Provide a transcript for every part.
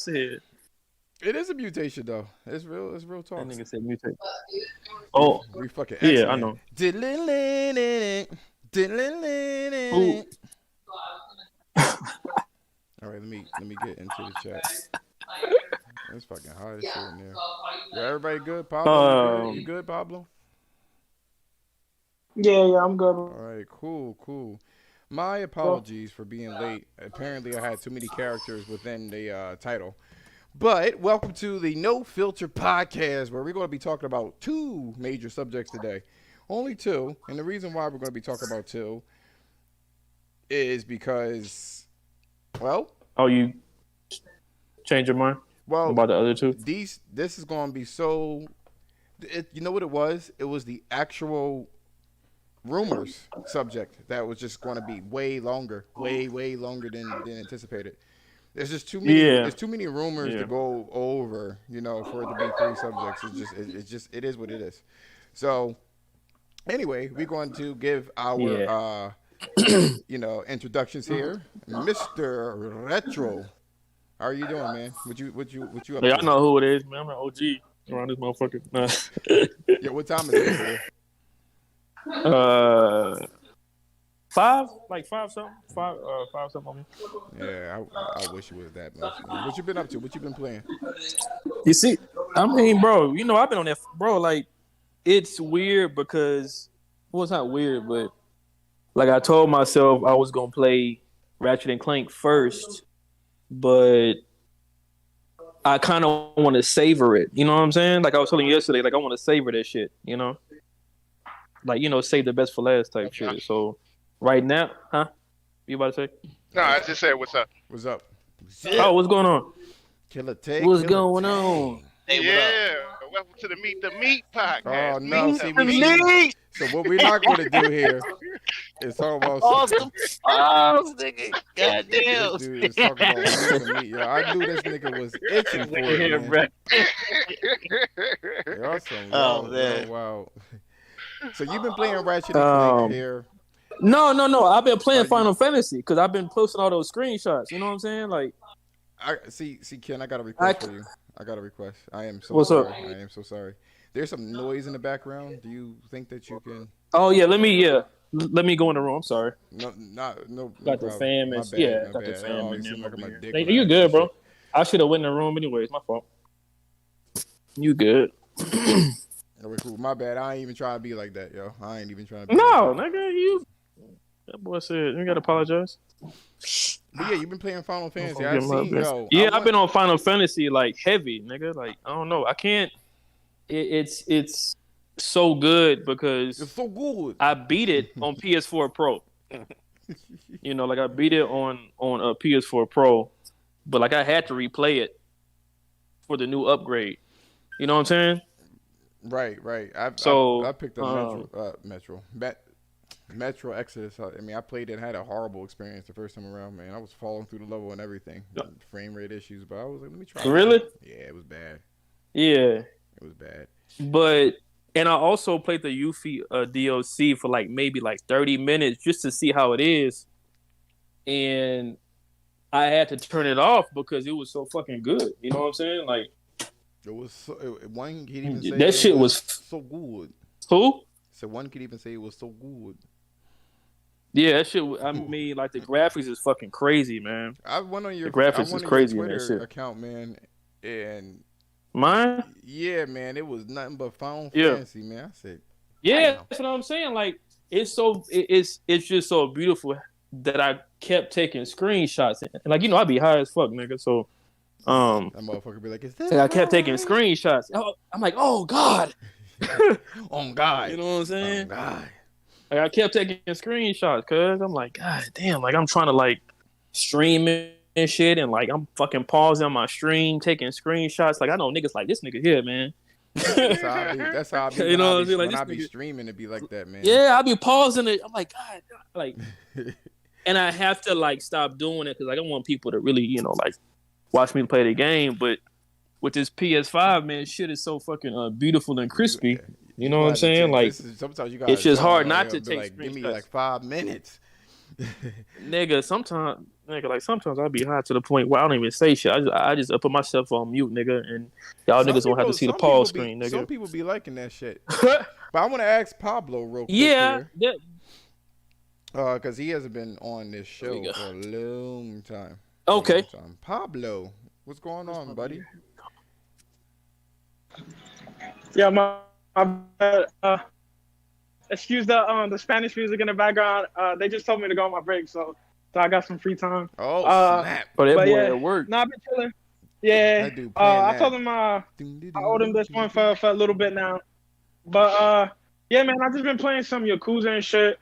said. It is a mutation though. It's real. It's real That talk. nigga said mutate. We Oh, we fucking X yeah, I Men. know. Who? All right, let me get into the chat. It's fucking hot as shit in there. Yeah, everybody good? Pablo, you good? You Um, good, Pablo? Yeah, I'm All good, right, cool. My bro. apologies for being late. Apparently, I had too many characters within the title. But welcome to the No Filter Podcast, where we're going to be talking about two major subjects today. Only two. And the reason why we're going to be talking about two is because, well, oh, you change your mind well, about the other two? this is going to be so. You know what it was? It was the actual rumors subject that was just going to be way longer, way longer than anticipated. There's just too many. Yeah, There's too many rumors to yeah. go over. For it to be three subjects. It is what it is. So anyway, we're going to give our Yeah. introductions here, Mister Retro. How are you doing, man? What you up Y'all to? know who it is, man. I'm an OG around this motherfucker. Nah. Yeah, what time is it over there? 5, like 5 something, 5 something on me. Yeah, I wish it was that much. What you been up to? What you been playing? You see, I mean, bro, I've been on that, bro. Like, it's weird because, well, it's not weird, but like I told myself I was gonna play Ratchet and Clank first, but I kind of want to savor it. You know what I'm saying? Like I was telling you yesterday, like I want to savor that shit. Like save the best for last type shit. So right now, huh? You about to say? No, I just said what's up. What's up? Oh, what's going on? Killer Tay. What's Killer going Tay. on? Hey, what Yeah, welcome to the Meet the Meat podcast. Oh no! Meet See, the Meat. so what we're not going to do here is talk about Awesome. Oh, nigga. this Goddamn. dude is talking about meat to meat. Yo, I knew this nigga was itching for it, Yeah, man. bro. Y'all some Oh, wild, man. wild. So you've been playing Ratchet and Clank here. No. I've been playing Are you- Final Fantasy because I've been posting all those screenshots. You know what I'm saying? Like, I see, Ken. I got a request I- for you. I got a request. I am so What's up? sorry. I am so sorry. There's some noise in the background. Do you think that you can? oh yeah, let me go in the room. I'm sorry. No, no Got the problem. fam My and bad, yeah, my got the bad. fam I in always there. seem like I'm a over dick here. when I You ask good, this bro? shit. I should have went in the room anyways. My fault. You good? Okay, cool. My bad. I ain't even trying to be like that, yo. I ain't even trying to be No, like nigga, you. That boy said you gotta apologize. that. But yeah, you've been playing Final Fantasy. Get I my seen, best. yo. Yeah, I've been on Final Fantasy like heavy, nigga. Like I don't know, I can't. It's so good because It's so good. I beat it on PS4 Pro. Like I beat it on a PS4 Pro, but like I had to replay it for the new upgrade. You know what I'm saying? Right. So, I picked up Metro Exodus. I mean, I played it and had a horrible experience the first time around, man. I was falling through the level and everything. Frame rate issues, but I was like, let me try. Really? Yeah, it was bad. Yeah, It was bad. and I also played the Yuffie DLC for like maybe like 30 minutes just to see how it is, and I had to turn it off because it was so fucking good. You know what I'm saying? Like It was one could even say that it shit was so good. who? So one could even say it was so good. Yeah, that shit. I mean, like the graphics is fucking crazy, man. I went on your The graphics I went is on crazy your in that Twitter shit. account, man, and Mine? yeah, man, it was nothing but Final Yeah. Fantasy, man. I said, Yeah, damn. that's what I'm saying. Like it's just so beautiful that I kept taking screenshots. And like I be high as fuck, nigga. So That motherfucker be like, is this? I kept taking right?" screenshots. I'm like, oh God. On God. You know what I'm saying? On God. Like I kept taking screenshots, cause I'm like, God damn, like I'm trying to like stream and shit, and like I'm fucking pausing my stream, taking screenshots. Like I know niggas like this nigga here, man. That's how I be. You know what I'm saying? Like, When this I be nigga- streaming, it be like that, man. Yeah, I be pausing it. I'm like, God, like, and I have to like stop doing it because I don't want people to really, like, watch me play the game. But with this PS5, man, shit is so fucking beautiful and crispy. You know what I'm saying? Like, sometimes you gotta it's just tell hard them, not like, to be take like, give me screenshots. like 5 minutes. Nigga, sometimes I be high to the point where I don't even say shit. I just put myself on mute, nigga, and y'all niggas won't have to see the pause screen, nigga. Some people be liking that shit. But I want to ask Pablo real quick yeah, here. Because he hasn't been on this show for a long time. Okay. Pablo, what's going on, buddy? Yeah, my excuse the Spanish music in the background. They just told me to go on my break, so I got some free time. Oh, snap. But that boy at work. I've been chilling. Yeah. That dude playing I that. told him I owed him this one for a little bit now. But yeah, man, I've just been playing some Yakuza and shit.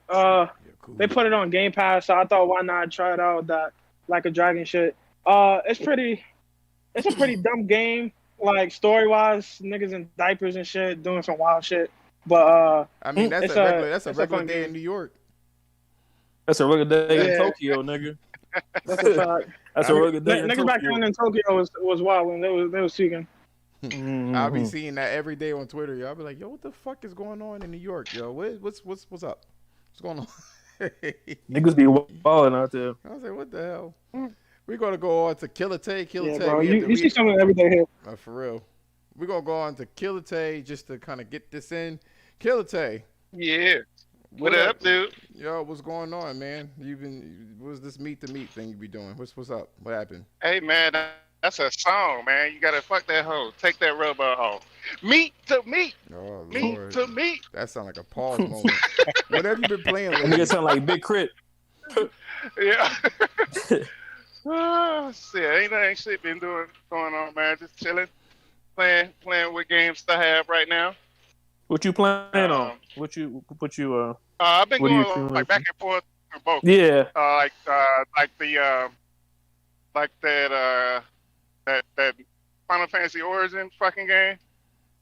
They put it on Game Pass, so I thought why not try it out, that Like a Dragon shit. It's a pretty dumb game, like story wise, niggas in diapers and shit doing some wild shit. But I mean, that's a regular day in New York. That's a regular day in Tokyo, nigga. That's a fact. That's a regular day in Niggas Tokyo. back then in Tokyo was wild when they was seeking. I'll be seeing that every day on Twitter. Yo, I'll be like, yo, what the fuck is going on in New York? Yo, what's up? What's going on? Niggas be balling out there. I was like, what the hell? We're gonna go on to Killer Tay. Yeah, bro, you see something every day here. For real. We're gonna go on to Killer Tay just to kind of get this in. Killer Tay. Yeah. What up, dude? Yo, what's going on, man? What's this meet the meat thing you be doing? What's up? What happened? Hey, man, that's a song, man. You gotta fuck that hoe. Take that rubber off. Meat to meat. Oh, meat Lord. to meat. That sound like a pause moment. What have you been playing lately? Nigga sound like Big Crit. Yeah. Oh, shit. Ain't shit been going on, man. Just chilling. Playing what games I have right now. What you playing on? What you I've been going like back and forth for both. Yeah. Like that Final Fantasy Origin fucking game.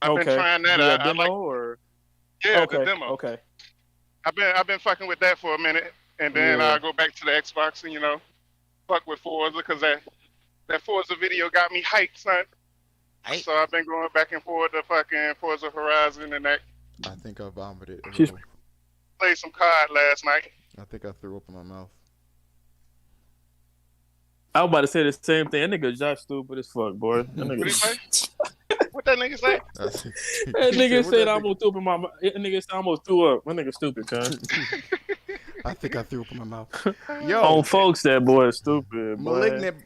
I've been trying that. Yeah, demo or? Yeah, okay, the demo. Okay. I've been fucking with that for a minute, and then I go back to the Xbox and fuck with Forza because that Forza video got me hyped, son. So I've been going back and forth to fucking Forza Horizon and that. I think I vomited. Played some COD last night. I think I threw up in my mouth. I was about to say the same thing. That nigga Josh stupid as fuck, boy. That nigga. What did he say? What that nigga say? That nigga said I almost threw up in my mouth. That nigga said I almost threw up. That nigga stupid, cuz. I think I threw up in my mouth. Yo, on folks, that boy is stupid. Malignant.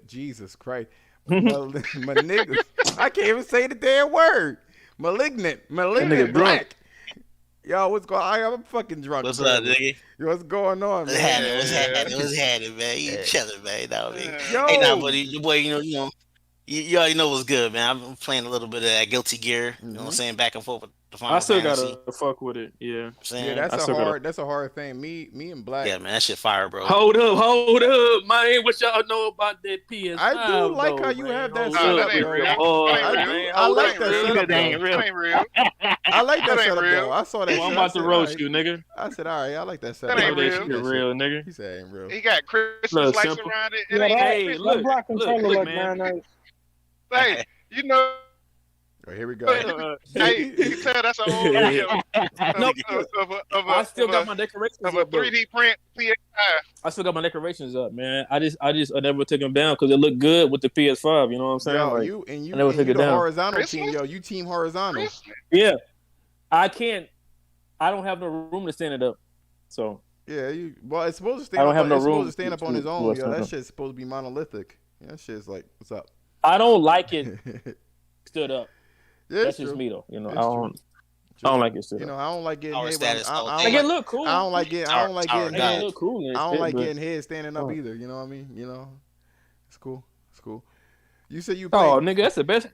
Jesus Christ. Malignant. I can't even say the damn word. Malignant black. Yo, what's going on? I'm fucking drunk. What's up, nigga? What's going on, man? What's happening, man? You chilling, man. You know what I mean? Yo. Hey, now, buddy, your boy, you already know what's good, man. I'm playing a little bit of that Guilty Gear. You know what I'm saying? Back and forth with the Final I still Fantasy. gotta fuck with it. Yeah. Yeah, that's a hard thing. Me and Black. Yeah, man, that shit fire, bro. Hold up, man. What y'all know about that PS5? I do like how you have that setup, bro. I like that setup. That ain't real. I like that setup, real. though. I saw that. I'm about to roast you, nigga. I said, all right, I like that setup. That ain't real, nigga. He said, ain't real. He got Christmas lights around it. Hey, look, man. Hey, you know. Right, here we go. Hey, you can tell that's an old video. I still got my decorations of a 3D print PS5. I still got my decorations up, man. I never took them down because it looked good with the PS5. You know what I'm saying? Yo, like, you the horizontal Christmas? team. Yo, you team horizontal. Yeah, I can't. I don't have no room to stand it up. So yeah, it's supposed to stand. I don't up, have no it's room supposed to stand up on its own. Yo, that up. shit's supposed to be monolithic. Yeah, that shit's like, what's up? I don't like it stood up. Yeah, that's just me though. You know, I don't like it stood up. I don't like getting Our head. status I Like it look cool. don't like getting. I don't like getting It head. look cool. I don't like getting head standing up either. You know what I mean? It's cool. It's cool. You said you. Oh, nigga, that's the best.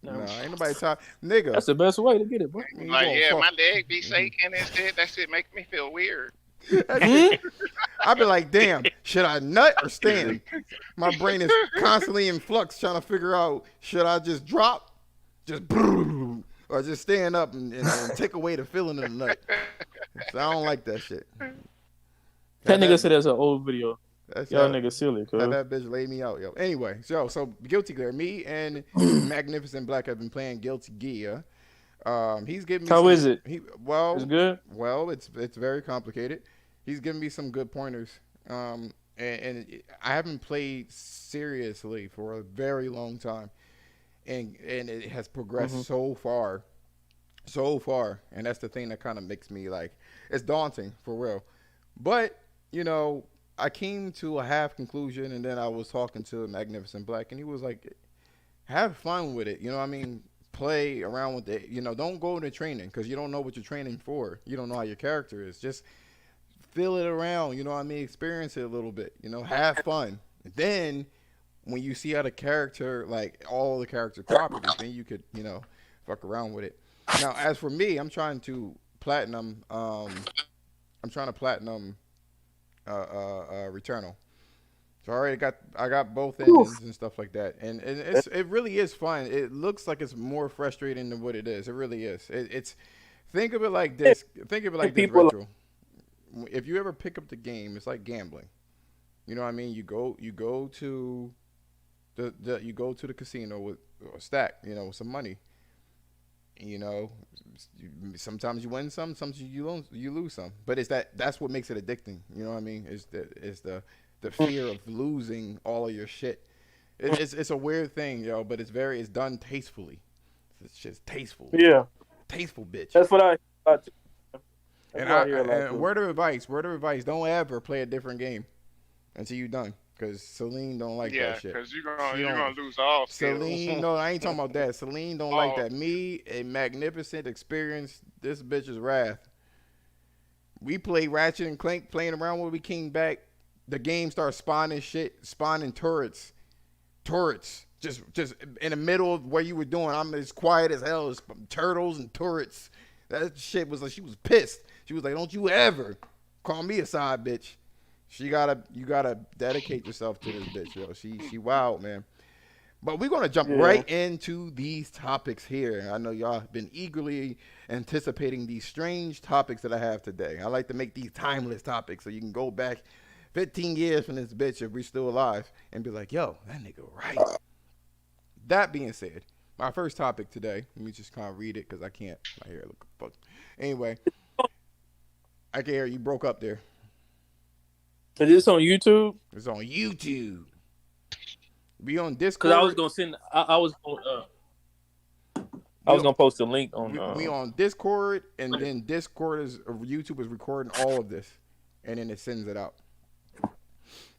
No, ain't nobody talking. Nigga, that's the best way to get it, bro. Like, yeah, my leg be shaking and shit. That shit make me feel weird. I'd be like, damn, should I nut or stand? My brain is constantly in flux trying to figure out, should I just drop, or just stand up and take away the feeling of the nut. So I don't like that shit. That nigga said that's an old video. Y'all niggas silly, cuz. That bitch laid me out, yo. Anyway, so Guilty Gear. Me and Magnificent Black have been playing Guilty Gear. He's giving me How is it? It's good? Well, it's very complicated. He's given me some good pointers. And I haven't played seriously for a very long time, and it has progressed so far, and that's the thing that kind of makes me like it's daunting for real. But I came to a half conclusion, and then I was talking to Magnificent Black, and he was like, "Have fun with it." You know what I mean? Play around with it. Don't go into training because you don't know what you're training for. You don't know how your character is. Just feel it around. You know what I mean? Experience it a little bit. Have fun. And then when you see how the character, like all the character properties, then you could, fuck around with it. Now, as for me, I'm trying to platinum. I'm trying to platinum Returnal. So I got both endings and stuff like that, and it really is fun. It looks like it's more frustrating than what it is. It really is. It's think of it like this. Think of it like this, Retro. If you ever pick up the game, it's like gambling. You know what I mean? You go to the casino with a stack, with some money. Sometimes you win some, sometimes you lose some. But that's what makes it addicting. You know what I mean? Is the fear of losing all of your shit. It's a weird thing, but it's done tastefully. It's just tasteful. Yeah, tasteful bitch. That's what I. And word of advice, don't ever play a different game until you're done. Because Celine don't like that shit. Yeah, because you're gonna lose all skills. Celine, no, I ain't talking about that. Celine don't like that. Me, a Magnificent experience, this bitch's wrath. We play Ratchet and Clank, playing around when we came back. The game starts spawning turrets. Just in the middle of where you were doing. I'm as quiet as hell. It's turtles and turrets. That shit was like, she was pissed. She was like, don't you ever call me a side bitch. You gotta dedicate yourself to this bitch, yo. She wild, man. But we're gonna jump right into these topics here. I know y'all have been eagerly anticipating these strange topics that I have today. I like to make these timeless topics so you can go back 15 years from this bitch if we're still alive and be like, yo, that nigga right. That being said, my first topic today, let me just kind of read it because I can't. My hair look fucked. Anyway, I can hear you broke up there. Is this on YouTube? It's on YouTube. Be on Discord. Because I was gonna send. I was gonna post a link on. We on Discord, and then YouTube is recording all of this, and then it sends it out.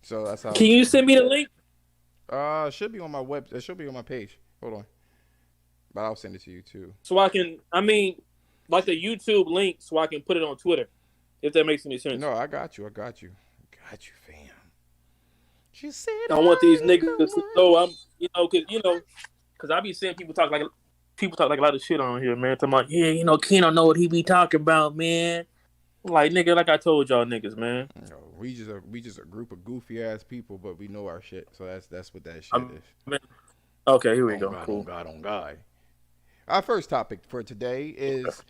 So that's how. Can you send me the link? It should be on my web. It should be on my page. Hold on, but I'll send it to you too. So I can. I mean, like the YouTube link, so I can put it on Twitter. If that makes any sense. No, I got you, fam. She said, I want these niggas to know I'm, because I be seeing people talk like a lot of shit on here, man. Talking about, Keno know what he be talking about, man. Like, nigga, like I told y'all niggas, man. We just a group of goofy ass people, but we know our shit. So that's what that shit is. Man. Okay, here we go. God, cool. On God. Our first topic for today is,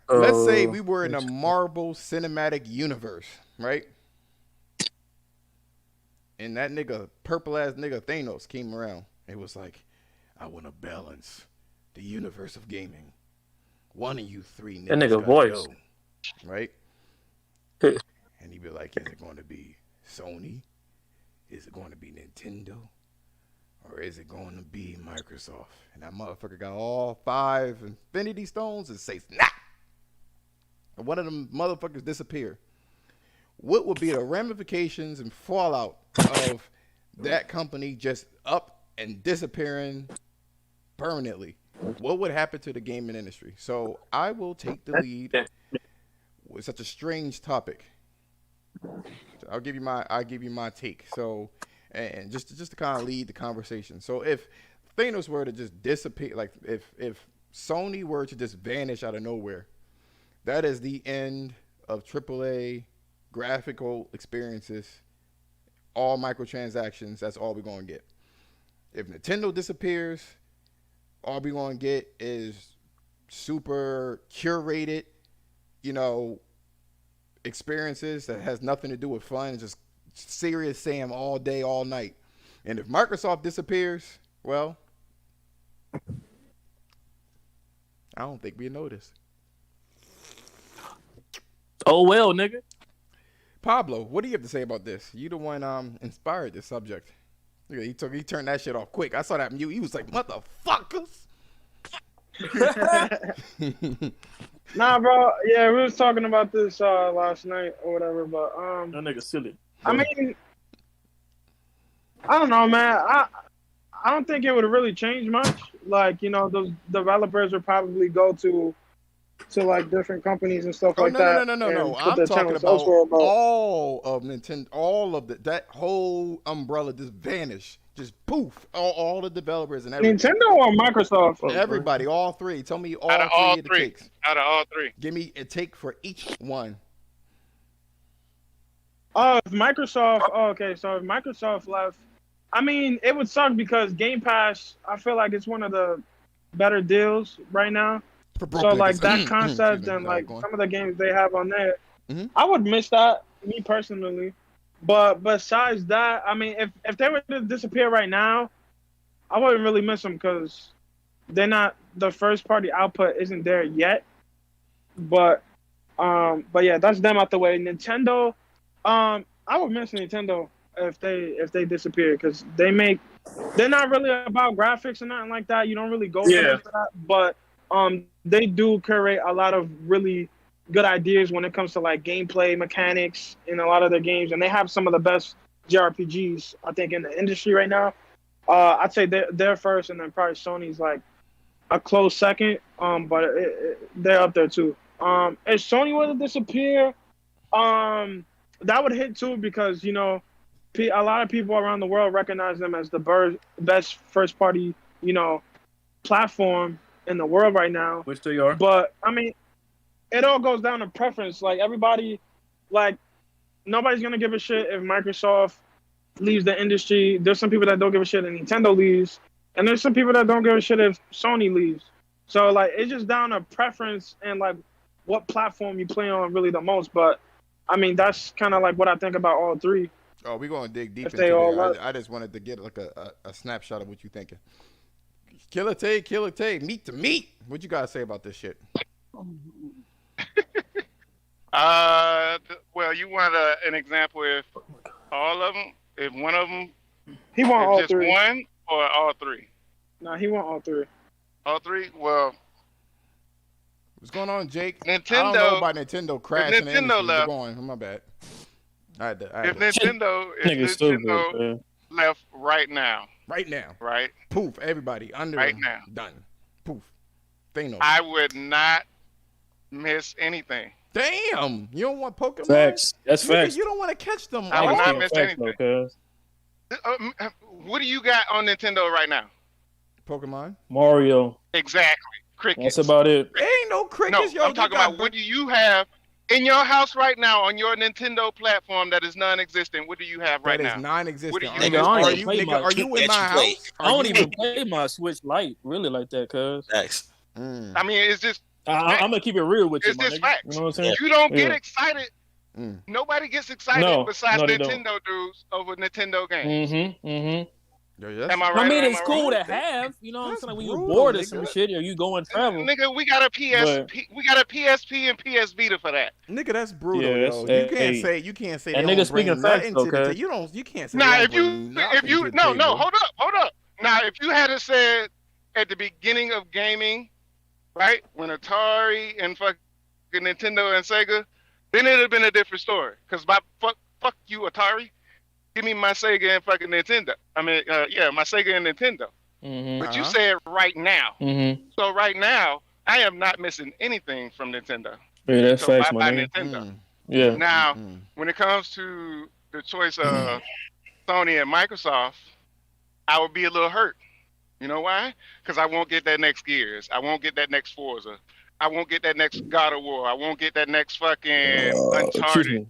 let's say we were in a Marvel Cinematic Universe, right? And that purple ass nigga Thanos came around. It was like, I want to balance the universe of gaming. One of you three niggas. That nigga voice. Go, right? And he'd be like, is it going to be Sony? Is it going to be Nintendo? Or is it going to be Microsoft? And that motherfucker got all 5 Infinity Stones and says, nah. And one of them motherfuckers disappear. What would be the ramifications and fallout of that company just up and disappearing permanently? What would happen to the gaming industry? So I will take the lead with such a strange topic. I'll give you my take. So, and just to kind of lead the conversation. So if Thanos were to just dissipate, like if Sony were to just vanish out of nowhere, that is the end of AAA graphical experiences, all microtransactions. That's all we're going to get. If Nintendo disappears, all we're going to get is super curated, experiences that has nothing to do with fun. It's just serious Sam all day, all night. And if Microsoft disappears, well, I don't think we notice. Oh well, nigga. Pablo, what do you have to say about this? You the one inspired this subject. Yeah, he turned that shit off quick. I saw that mute. He was like, motherfuckers. Nah, bro. Yeah, we was talking about this last night or whatever, but That nigga silly. I mean, I don't know, man. I don't think it would really change much. Like, you know, those developers would probably go to like different companies and stuff like that. No. I'm talking about all of Nintendo, all of that whole umbrella just vanished. Just poof. All the developers and everything. Nintendo or Microsoft? Everybody, all three. Tell me all three of the takes. Out of all three. Give me a take for each one. If Microsoft, okay, so if Microsoft left, I mean, it would suck because Game Pass, I feel like it's one of the better deals right now. So, like, that concept and, like, some of the games they have on there, I would miss that, me personally. But besides that, I mean, if they were to disappear right now, I wouldn't really miss them because they're not, the first-party output isn't there yet. But yeah, that's them out the way. Nintendo, I would miss Nintendo if they disappear because they're not really about graphics or nothing like that. You don't really go for that, but they do curate a lot of really good ideas when it comes to like gameplay mechanics in a lot of their games, and they have some of the best JRPGs I think in the industry right now. I'd say they're first, and then probably Sony's like a close second. But they're up there too. If Sony were to disappear, that would hit too because you know a lot of people around the world recognize them as the best first party platform in the world right now. Which they are. But I mean, it all goes down to preference. Like everybody, like nobody's gonna give a shit if Microsoft leaves the industry. There's some people that don't give a shit if Nintendo leaves, and there's some people that don't give a shit if Sony leaves. So like it's just down to preference and like what platform you play on really the most. But I mean that's kind of like what I think about all three. Oh, we're gonna dig deep into that. I just wanted to get like a snapshot of what you're thinking. Killer Tay, meat to meat. What you guys say about this shit? Well, you want an example if all of them, if one of them, he want all just three. One or all three? No, he want all three. All three? Well, what's going on, Jake? Nintendo. I don't know about Nintendo crashing. Nintendo left. My bad. If Nintendo left right now. Right? Poof, everybody under right now. Done. Poof. Thanos. I would not miss anything. Damn, you don't want Pokemon? Facts. That's facts. You don't want to catch them. I would not miss anything. What do you got on Nintendo right now? Pokemon. Mario. Exactly. Crickets. That's about it. Ain't no crickets. No, I'm talking about what do you have in your house right now on your Nintendo platform that is non-existent? What do you have right now? That is non-existent. What do you are you in my house? I don't even play my Switch Lite really like that, cuz. Facts. I mean, it's just. I'm gonna keep it real with you, it's just nigga. facts. You know what I'm saying? You don't get excited. Nobody gets excited besides Nintendo dudes over Nintendo games. Am I right? I mean, it's cool to have. You know what I'm saying? Like when you're bored or some shit, or you go and travel. Nigga, we got a PSP and PS Vita for that. Nigga, that's brutal. Yo. You can't say. And nigga, speaking of facts, okay. You can't say. Now, if you hold up. Now, if you had said at the beginning of gaming, right, when Atari and fucking Nintendo and Sega, then it'd have been a different story. Cause fuck you, Atari. Give me my Sega and fucking Nintendo. I mean, my Sega and Nintendo. But you said right now. So right now, I am not missing anything from Nintendo. Yeah, that's facts, my Nintendo. Yeah. Now, when it comes to the choice of Sony and Microsoft, I would be a little hurt. You know why? Because I won't get that next Gears. I won't get that next Forza. I won't get that next God of War. I won't get that next fucking Uncharted.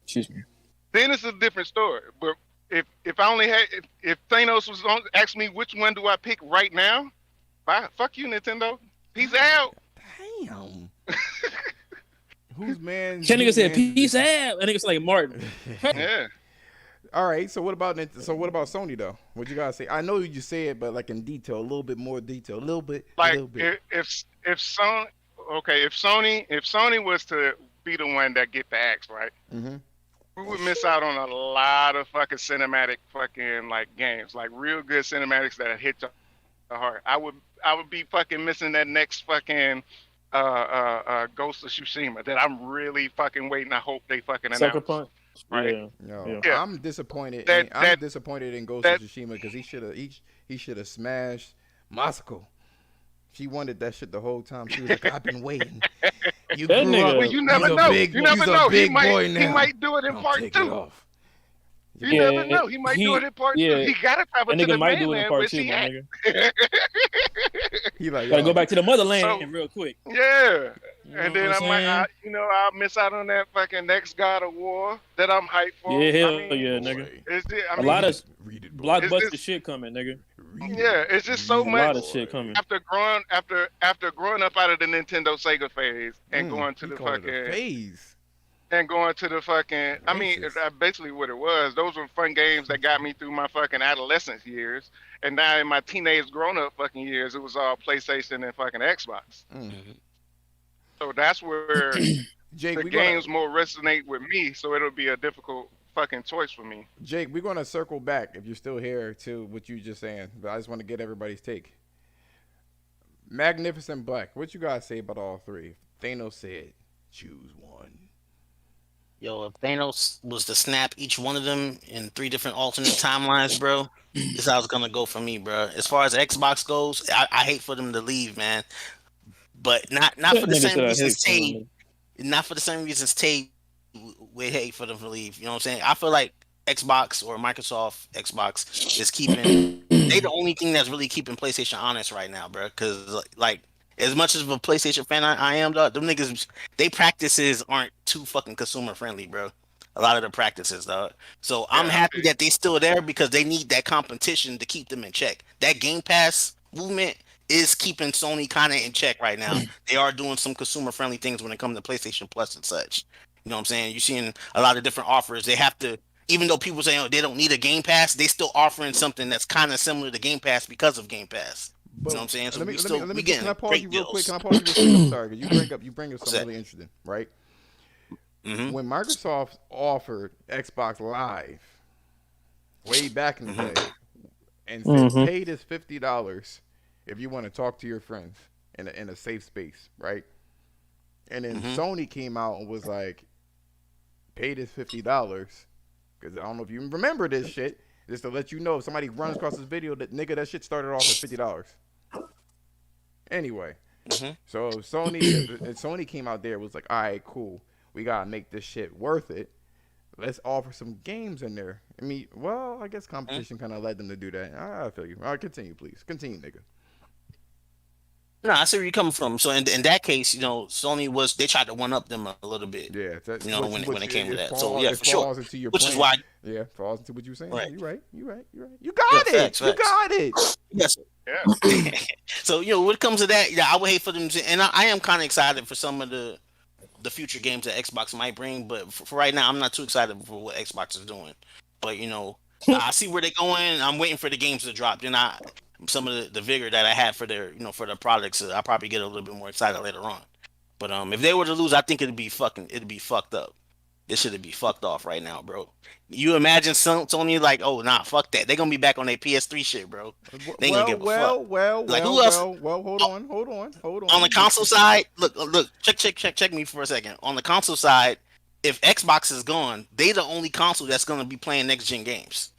Excuse me. Then it's a different story. But if I only had if Thanos was on ask me which one do I pick right now, fuck you, Nintendo. Peace out. Damn. Who's man? That nigga said peace out. That nigga's like Martin. Yeah. All right. So what about Sony though? What you guys say? I know you said, but like in detail, a little bit more detail, a little bit. Like if Sony was to be the one that get the axe right. we would miss out on a lot of fucking cinematic fucking like games, like real good cinematics that hit your heart. I would be fucking missing that next fucking Ghost of Tsushima that I'm really fucking waiting. I hope they fucking Sucker announce. Punch. Right? Yeah. No, Yeah. I'm disappointed. That I'm disappointed in Ghost of that Tsushima because he should have smashed Masako. She wanted that shit the whole time. She was like, I've been waiting. You That grew nigga- up. well, you never know. You never know. He's a big He might boy now. he might do it in Don't part take two. it off. You never know. He might do it in part two. He gotta travel That to nigga the might do it in mainland. part Where's 2, he my at? nigga. He like, Gotta yo, go back to the motherland So- real quick. Yeah. You And know then what I'm saying? I'll miss out on that fucking next God of War that I'm hyped for. Yeah, hell I mean, yeah, nigga. I A lot of read it, boy. blockbuster It's just- shit coming, nigga. Yeah, it's just so A much. lot of shit coming. After growing up out of the Nintendo Sega phase and going to he the called it a fucking phase. and going to the fucking I mean Racist. basically what it was. Those were fun games that got me through my fucking adolescence years. And now in my teenage grown up fucking years, it was all PlayStation and fucking Xbox. So that's where Jake, the games more resonate with me, so it'll be a difficult fucking choice for me. Jake, we're gonna circle back if you're still here to what you just saying, but I just want to get everybody's take. Magnificent Black, what you guys say about all three? Thanos said, choose one. Yo, if Thanos was to snap each one of them in 3 different alternate timelines, bro, this is how it's gonna go for me, bro. As far as Xbox goes, I hate for them to leave, man. But not for the Nigga same said I reasons hate Tay, not for the same reasons Tay would hate for them to leave. You know what I'm saying? I feel like Xbox or Microsoft Xbox is keeping they the only thing that's really keeping PlayStation honest right now, bro. Because like as much as of a PlayStation fan I am, dog, them niggas they practices aren't too fucking consumer friendly, bro. A lot of the practices, dog. So I'm happy that they still there because they need that competition to keep them in check. That Game Pass movement is keeping Sony kind of in check right now. They are doing some consumer friendly things when it comes to PlayStation Plus and such. You know what I'm saying? You're seeing a lot of different offers. They have to, even though people say they don't need a Game Pass, they still offering something that's kind of similar to Game Pass because of Game Pass. You know what I'm saying? So can I pause you real quick? Can I pause you real quick? I'm sorry, because you bring up something really interesting, right? Mm-hmm. When Microsoft offered Xbox Live way back in the day and said, pay this $50 if you want to talk to your friends in a safe space, right? And then Sony came out and was like, pay this $50 because I don't know if you remember this shit. Just to let you know, if somebody runs across this video, that shit started off at $50. Anyway, so Sony came out there was like, all right, cool. We gotta make this shit worth it. Let's offer some games in there. I mean, well, I guess competition kind of led them to do that. I feel you. All right, continue, please. Continue, nigga. No, I see where you're coming from. So in that case, Sony they tried to one up them a little bit. Yeah, when it came to that. Falls, so yeah, for sure. Which is why. Yeah, falls into what you're saying. Right. You're right. You got it. Facts. You got it. Yes. Yeah. So when it comes to that, I would hate for them to, and I am kind of excited for some of the future games that Xbox might bring, but for right now, I'm not too excited for what Xbox is doing. But I see where they're going. I'm waiting for the games to drop. Then some of the vigor that I had for their products, I'll probably get a little bit more excited later on. But if they were to lose, I think it'd be fucked up. This should be fucked off right now, bro. You imagine Sony like, oh nah, fuck that. They're gonna be back on their PS3 shit, bro. They ain't gonna give a fuck. Who else? Hold on. On the console side, look, check me for a second. On the console side, if Xbox is gone, they the only console that's gonna be playing next gen games.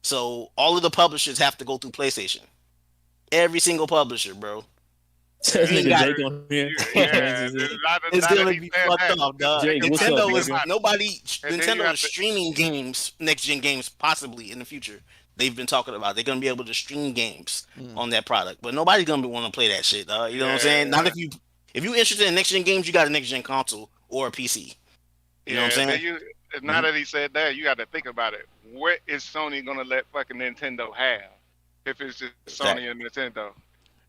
So all of the publishers have to go through PlayStation. Every single publisher, bro. It's gonna be fucked up, dog. Jake, Nintendo is streaming games, next gen games, possibly in the future. They've been talking about they're gonna be able to stream games on that product, but nobody's gonna want to play that shit, dog. You know what I'm saying? Not if you're interested in next gen games, you got a next gen console or a PC. You know what I'm saying? Now that he said that, you got to think about it. What is Sony gonna let fucking Nintendo have if it's just Sony and Nintendo?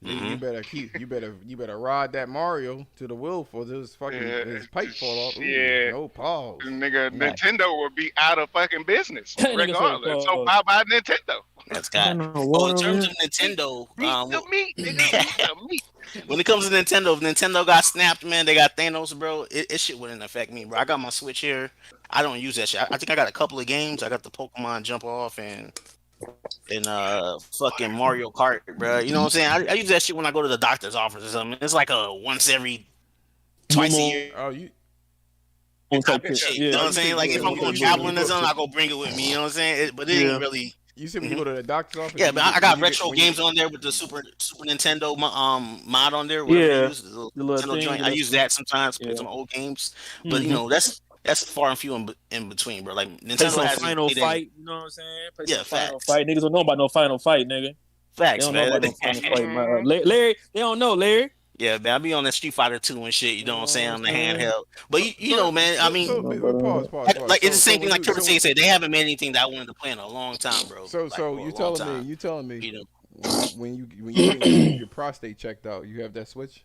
You better ride that Mario to the wheel for his fucking his pipe fall off. Ooh, Yeah. no pause. Nigga, Nintendo will be out of fucking business Nigga said regardless. So pause. bye Nintendo. That's God. I don't know Oh, what in over terms here. of Nintendo, Beat the meat, nigga. Beat the meat. when it comes to Nintendo, if Nintendo got snapped, man, they got Thanos, bro. It shit wouldn't affect me, bro. I got my Switch here. I don't use that shit. I think I got a couple of games. I got the Pokemon Jump Off and fucking Mario Kart, bro. You know what I'm saying? I use that shit when I go to the doctor's office or something. It's like a once every twice a year. Oh, you. Type of shit. You know what I'm saying? Like if I'm going traveling or something, I go bring it with me. You know what I'm saying? But it ain't really. You said when you go to the doctor's office. Yeah, but I got retro games on there with the Super Nintendo mod on there. Whatever they use, the Nintendo joint. I use that sometimes. Play some old games, but you know that's far and few in between, bro. Like Nintendo has Final Fight. You know what I'm saying? Yeah, Final facts. Fight. Niggas don't know about no Final Fight, nigga. Facts, they don't man. know about no Final Fight, man. Larry, they don't know, Larry. Yeah, man, I be on that Street Fighter 2 and shit, you know what I'm saying, on the handheld. But you know, man, I mean, pause. like it's the same thing like Triple C said. They haven't made anything that I wanted to play in a long time, bro. So like, you telling me, you know, when you get your prostate checked out, you have that Switch?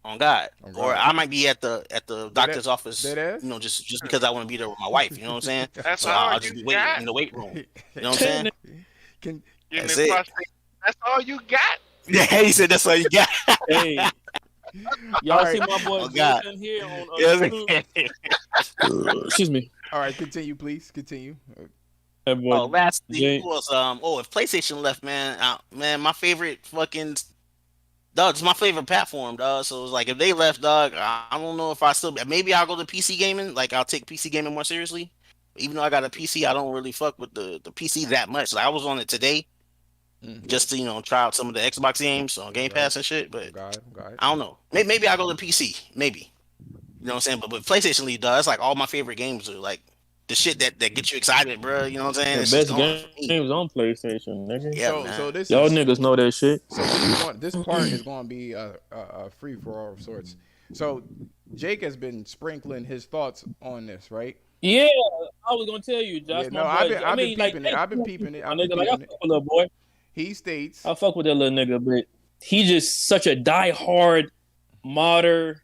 On God. Or I might be at the doctor's office, you know, just because I want to be there with my wife, you know what I'm saying? That's so all I'll just be waiting in the weight room. You know what I'm saying? That's it. That's all you got. Yeah, he said that's all you got. Hey, y'all see my boy Jason here on excuse me. All right, continue, please. Continue. Lastly, was if PlayStation left, man, my favorite fucking dog. It's my favorite platform, dog. So it's like if they left, dog, I don't know if I still. Maybe I'll go to PC gaming. Like I'll take PC gaming more seriously. Even though I got a PC, I don't really fuck with the PC that much. Like I was on it today. Just to try out some of the Xbox games on Game Pass and shit, but I don't know. Maybe I'll go to PC. Maybe, you know what I'm saying. But with PlayStation League, that's like all my favorite games are like the shit that gets you excited, bro. You know what I'm saying? The best games on PlayStation, nigga. Yeah, so this y'all niggas know that shit. So this part is going to be free for all sorts. So Jake has been sprinkling his thoughts on this, right? Yeah, I was gonna tell you, Josh. Yeah, no, I've been peeping it. Little boy. He states, I fuck with that little nigga, but he's just such a die-hard, modern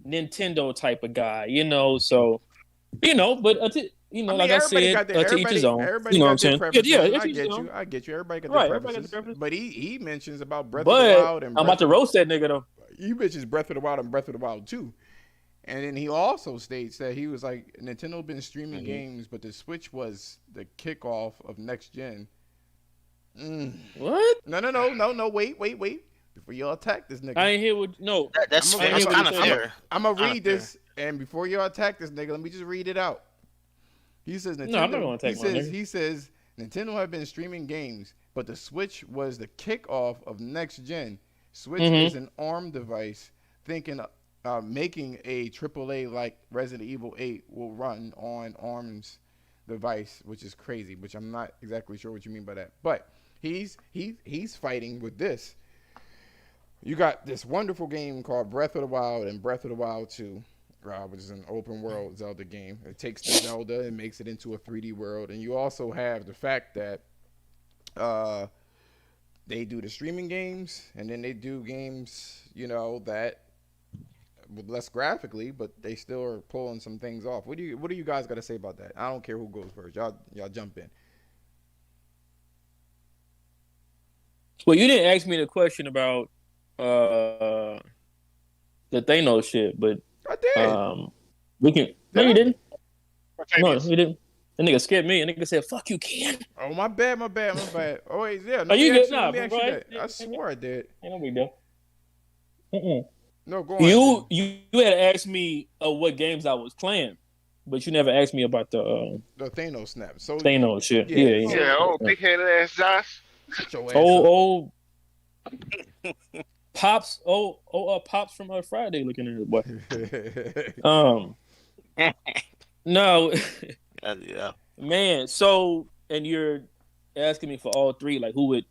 Nintendo type of guy, you know. So, but like I said, to each his own. Everybody you know got their preferences. Yeah, I get you. Everybody got their preferences. But he mentions about Breath of the Wild and I'm about to roast that nigga though. He mentions Breath of the Wild and Breath of the Wild 2. And then he also states that he was like, Nintendo been streaming games, but the Switch was the kickoff of next gen. What? No. Wait. Before y'all attack this nigga. I ain't hear what. No. That's kind of fair. I'm going to read this, and before y'all attack this nigga, let me just read it out. He says, Nintendo, no, I'm not going to attack my nigga. He says, Nintendo have been streaming games, but the Switch was the kickoff of next gen. Switch is an ARM device, making a AAA like Resident Evil 8 will run on ARM's device, which is crazy, which I'm not exactly sure what you mean by that. But he's fighting with this. You got this wonderful game called Breath of the Wild and Breath of the Wild 2, which is an open world Zelda game. It takes the Zelda and makes it into a 3D world. And you also have the fact that they do the streaming games, and then they do games, that less graphically, but they still are pulling some things off. What do you guys got to say about that? I don't care who goes first. Y'all jump in. Well, you didn't ask me the question about the Thanos shit, but I did. We can. No, you didn't. No, Octavius. you didn't. The nigga scared me. And nigga said, "Fuck you, Ken." Oh, my bad. Oh wait, yeah. Are you good? Let me ask you that. I swore I did. Ain't no big deal. No, go on. You had asked me what games I was playing, but you never asked me about the Thanos snap. So Thanos shit. Yeah. Yeah, big headed ass Josh. Oh, pops. Pops from Friday looking at it, boy. No, yeah, man. So, and you're asking me for all three, like who would,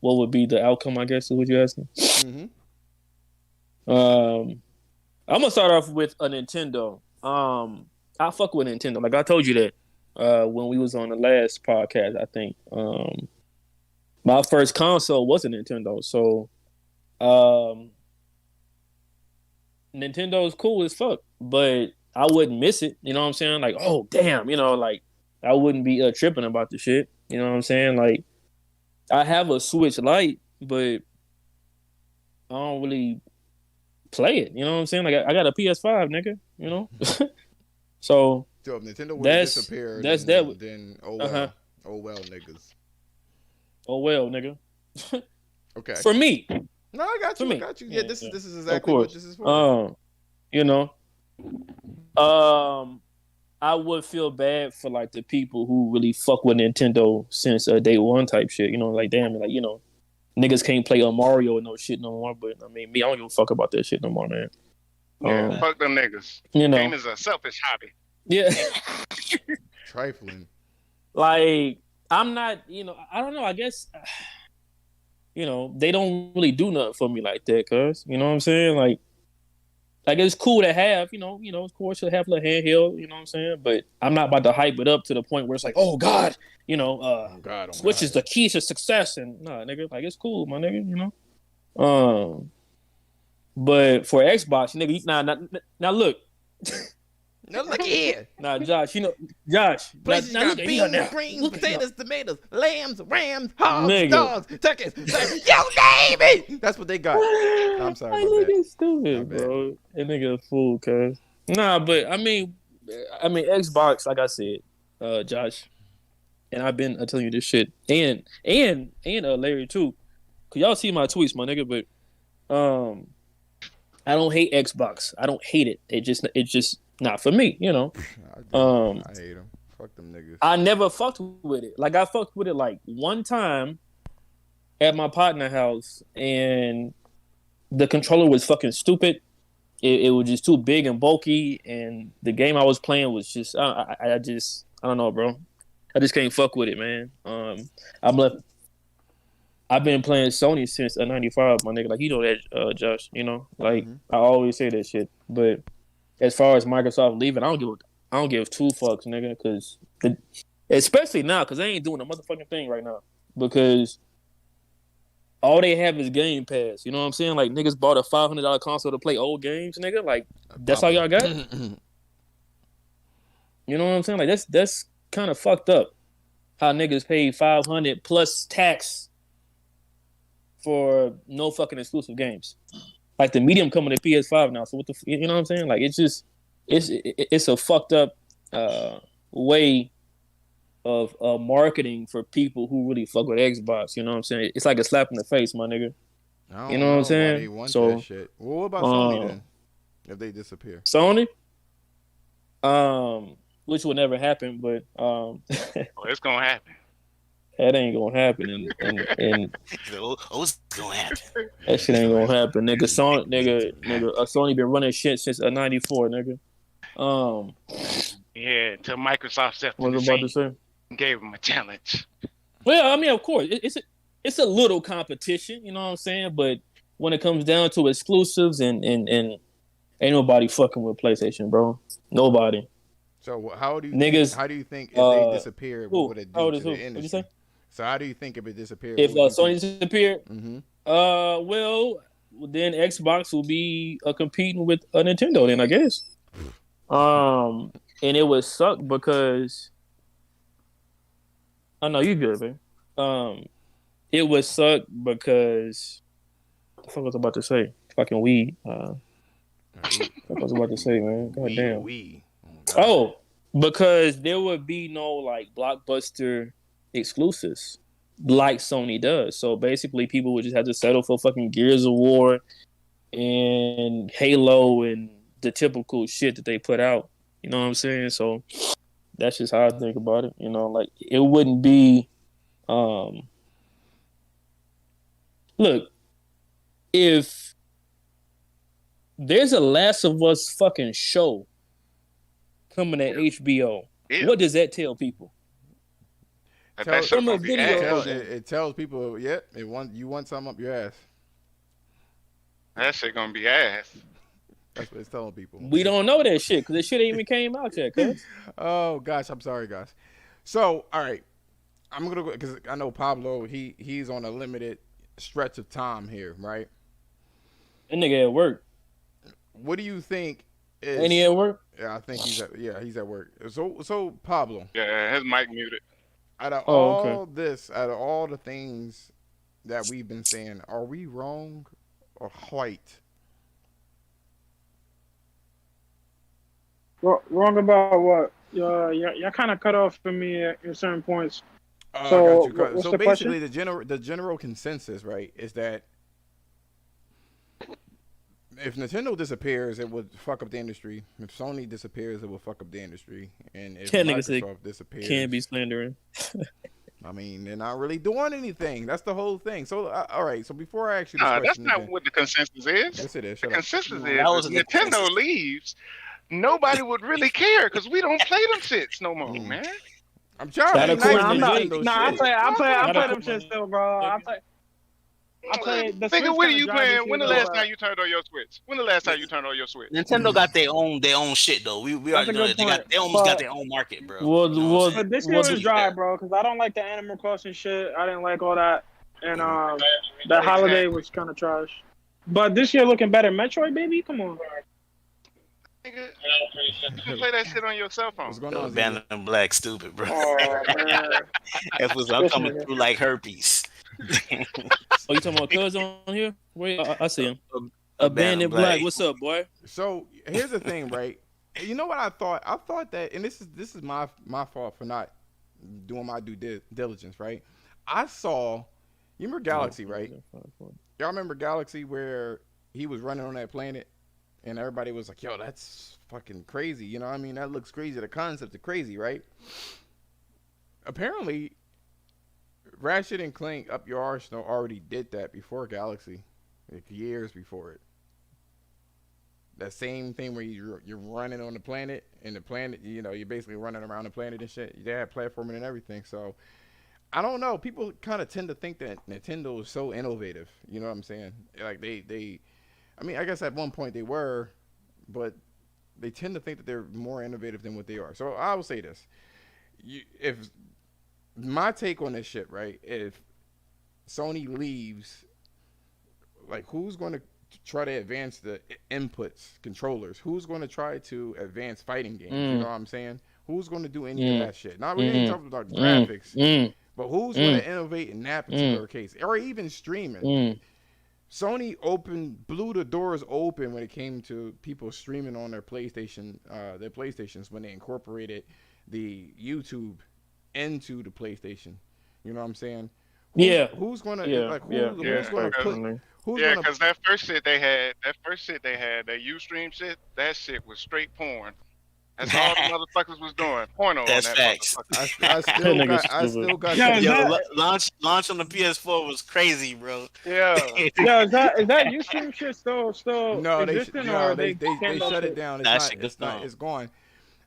what would be the outcome? I guess is what you're asking. Mm-hmm. I'm gonna start off with a Nintendo. I fuck with Nintendo. Like I told you that when we was on the last podcast, I think. My first console was a Nintendo, so um, Nintendo's cool as fuck, but I wouldn't miss it. You know what I'm saying? Like, oh damn, like I wouldn't be tripping about the shit. You know what I'm saying? Like, I have a Switch Lite, but I don't really play it. You know what I'm saying? Like, I got a PS5, nigga. So if Nintendo would have disappeared, then oh well, oh well, niggas. Oh well, nigga. Okay. For me. No, I got you. Yeah, this is exactly what this is for. I would feel bad for like the people who really fuck with Nintendo since day one type shit. Like damn, like niggas can't play Mario or no shit no more. But I mean, me, I don't give a fuck about that shit no more, man. Yeah, fuck them niggas. Game is a selfish hobby. Yeah. Trifling. Like, I'm not, I don't know. I guess, they don't really do nothing for me like that, cuz, you know what I'm saying? Like it's cool to have, of course, to have a handheld, you know what I'm saying? But I'm not about to hype it up to the point where it's like, oh God, Switch is the key to success. And nah, nigga, like, it's cool, my nigga, But for Xbox, nigga, now look. Now look here. Nah, Josh, Josh. Places got beans, greens, potatoes, tomatoes, lambs, rams, hogs, dogs, turkeys. You name it. That's what they got. I'm sorry about that. Nigga stupid, bro. That nigga a fool, cuz. Nah, but I mean, Xbox, like I said, Josh, and I've been telling you this shit, and Larry too, cause y'all see my tweets, my nigga. But I don't hate Xbox. I don't hate it. It just not for me, I hate them. Fuck them niggas. I never fucked with it. Like, I fucked with it like one time at my partner house, and the controller was fucking stupid. It was just too big and bulky, and the game I was playing was just I don't know, bro. I just can't fuck with it, man. I've been playing Sony since '95, my nigga. Like, that, Josh. Like, I always say that shit, but. As far as Microsoft leaving, I don't give two fucks, nigga. Because especially now, because they ain't doing a motherfucking thing right now. Because all they have is Game Pass. You know what I'm saying? Like, niggas bought a $500 console to play old games, nigga. Like, that's all y'all got. You know what I'm saying? Like, that's kind of fucked up. How niggas paid $500 plus tax for no fucking exclusive games. Like, the medium coming to PS5 now, so what the you know what I'm saying? Like, it's a fucked up way of marketing for people who really fuck with Xbox. You know what I'm saying? It's like a slap in the face, my nigga. You know what I'm saying? They want that shit. Well, what about Sony then? If they disappear, Sony, which will never happen, but it's gonna happen. That ain't gonna happen, and it's gonna happen. That shit ain't gonna happen, nigga. Sony been running shit since '94, nigga. Yeah, until Microsoft stepped in. What was I about to say? Gave them a challenge. Well, I mean, of course, it's a little competition, you know what I'm saying? But when it comes down to exclusives and ain't nobody fucking with PlayStation, bro. Nobody. So how do you think if they disappear, what would it do to the industry? What'd you say? So how do you think if it disappeared? If Sony disappeared, well, then Xbox will be competing with Nintendo. Then I guess, and it would suck because I know you good, man. It would suck because what the fuck was I about to say? Fucking weed. What was I about to say, man? God damn. Weed. Oh, because there would be no like blockbuster exclusives like Sony does. So basically, people would just have to settle for fucking Gears of War and Halo and the typical shit that they put out. You know what I'm saying? So that's just how I think about it. Like, it wouldn't be. Look, if there's a Last of Us fucking show coming at HBO, what does that tell people? It tells people, you want something up your ass. That shit gonna be ass. That's what it's telling people. We don't know that shit because the shit ain't even came out yet, cuz. Oh gosh, I'm sorry, guys. So, all right, I'm gonna go because I know Pablo. He's on a limited stretch of time here, right? That nigga at work. What do you think is? Ain't he at work? Yeah, I think he's at work. So Pablo. Yeah, his mic muted. Out of okay. out of all the things that we've been saying, are we wrong or right? Wrong about what? Y'all kind of cut off for me at certain points. So, what's so the basically, question? the general consensus, right, is that if Nintendo disappears, it would fuck up the industry. If Sony disappears, it will fuck up the industry. And if That nigga said Microsoft disappears, can't be slandering. I mean, they're not really doing anything. That's the whole thing. So, all right. So before I ask you this That's question, not again, what the consensus is. yes, it is. The Shut up. consensus No, is that was if a good Nintendo consensus. leaves, nobody would really care because we don't play them shits no more, man. I'm trying That to be according nice to to Jake. Nintendo I shit. play Not them a- shit still, bro. I play the Switch. Nigga, what are kinda you dry this playing? year, When the though, last but time you turned on your Switch? When the last time you turned on your Switch? Nintendo got their own shit though. We That's already a know good that they point. almost got But- their own market, bro. Well, You know what I'm saying? But this year Was was it- dry, bro, because I don't like the Animal Crossing shit. I didn't like all that, and that holiday was kind of trash. But this year looking better. Metroid, baby, come on. Nigga, you can play that shit on your cell phone. What's going Yo, on, Banner Ziggy? and Black, stupid, bro. Oh man. That was I'm This coming nigga. through like herpes. Oh, you talking about Cuz on here? Wait, I see him. Abandoned Abandoned Black. What's up, boy? So here's the thing, right? You know what I thought? I thought that, and this is my fault for not doing my due diligence, right? I saw, you remember Galaxy, right? Y'all remember Galaxy where he was running on that planet, and everybody was like, "Yo, that's fucking crazy." You know what I mean? That looks crazy. The concept is crazy, right? Apparently, Ratchet and Clank Up Your Arsenal already did that before Galaxy, like years before it. That same thing where you're running on the planet, and the planet, you know, you're basically running around the planet and shit. They have platforming and everything. So I don't know. People kind of tend to think that Nintendo is so innovative. You know what I'm saying? Like they, I mean, I guess at one point they were, but they tend to think that they're more innovative than what they are. So I will say this: if my take on this shit, right? If Sony leaves, like, who's going to try to advance the inputs, controllers? Who's going to try to advance fighting games? You know what I'm saying? Who's going to do any of that shit? Not really talking about graphics, but who's going to innovate in that particular case, or even streaming? Sony blew the doors open when it came to people streaming on their PlayStations when they incorporated the YouTube into the PlayStation. You know what I'm saying? Who's gonna who's gonna put? Yeah, because that first shit they had, that Ustream shit, that shit was straight porn. That's all the motherfuckers was doing. Porno That's on that facts. I still got Yo, Launch on the PS4 was crazy, bro. Yeah. Yo, is that Ustream shit still no, existing, no, or they canceled shut it it? down. It's gone.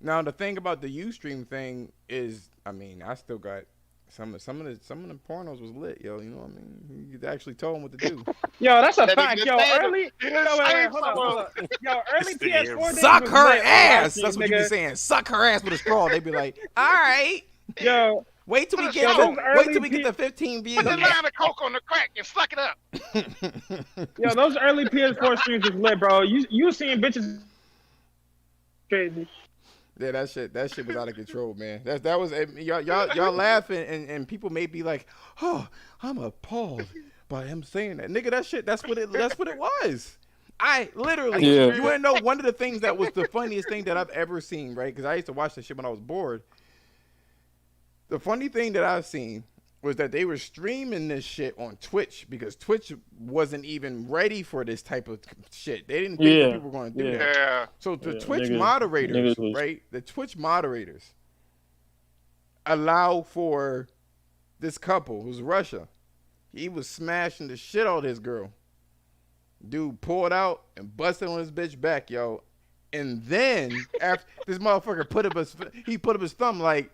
Now the thing about the Ustream thing is, I mean, I still got some of the pornos was lit, yo. You know what I mean? You could actually tell them what to do. Yo, that's a That fact. nigga Yo, said early. it. Yo, wait, hold up. Yo, early PS4 days Suck was her lit. ass. Watching, That's what you be nigga. saying. Suck her ass with a straw. They be like, all right. Yo, Wait till we Yo, get those the 15 views. Put the line of coke on the crack and suck it up. yo, those early PS4 streams was lit, bro. You seeing bitches crazy. Yeah, that shit was out of control, man. That was y'all laughing and people may be like, "Oh, I'm appalled by him saying that." Nigga, that's what it was. I literally, you wanna know one of the things that was the funniest thing that I've ever seen, right? Because I used to watch that shit when I was bored. The funny thing that I've seen was that they were streaming this shit on Twitch because Twitch wasn't even ready for this type of shit. They didn't think that people were going to do that. Yeah. So the Twitch moderators, right? The Twitch moderators allow for this couple who's Russia. He was smashing the shit out of his girl. Dude pulled out and busted on his bitch back, yo. And then after this motherfucker put up his thumb like,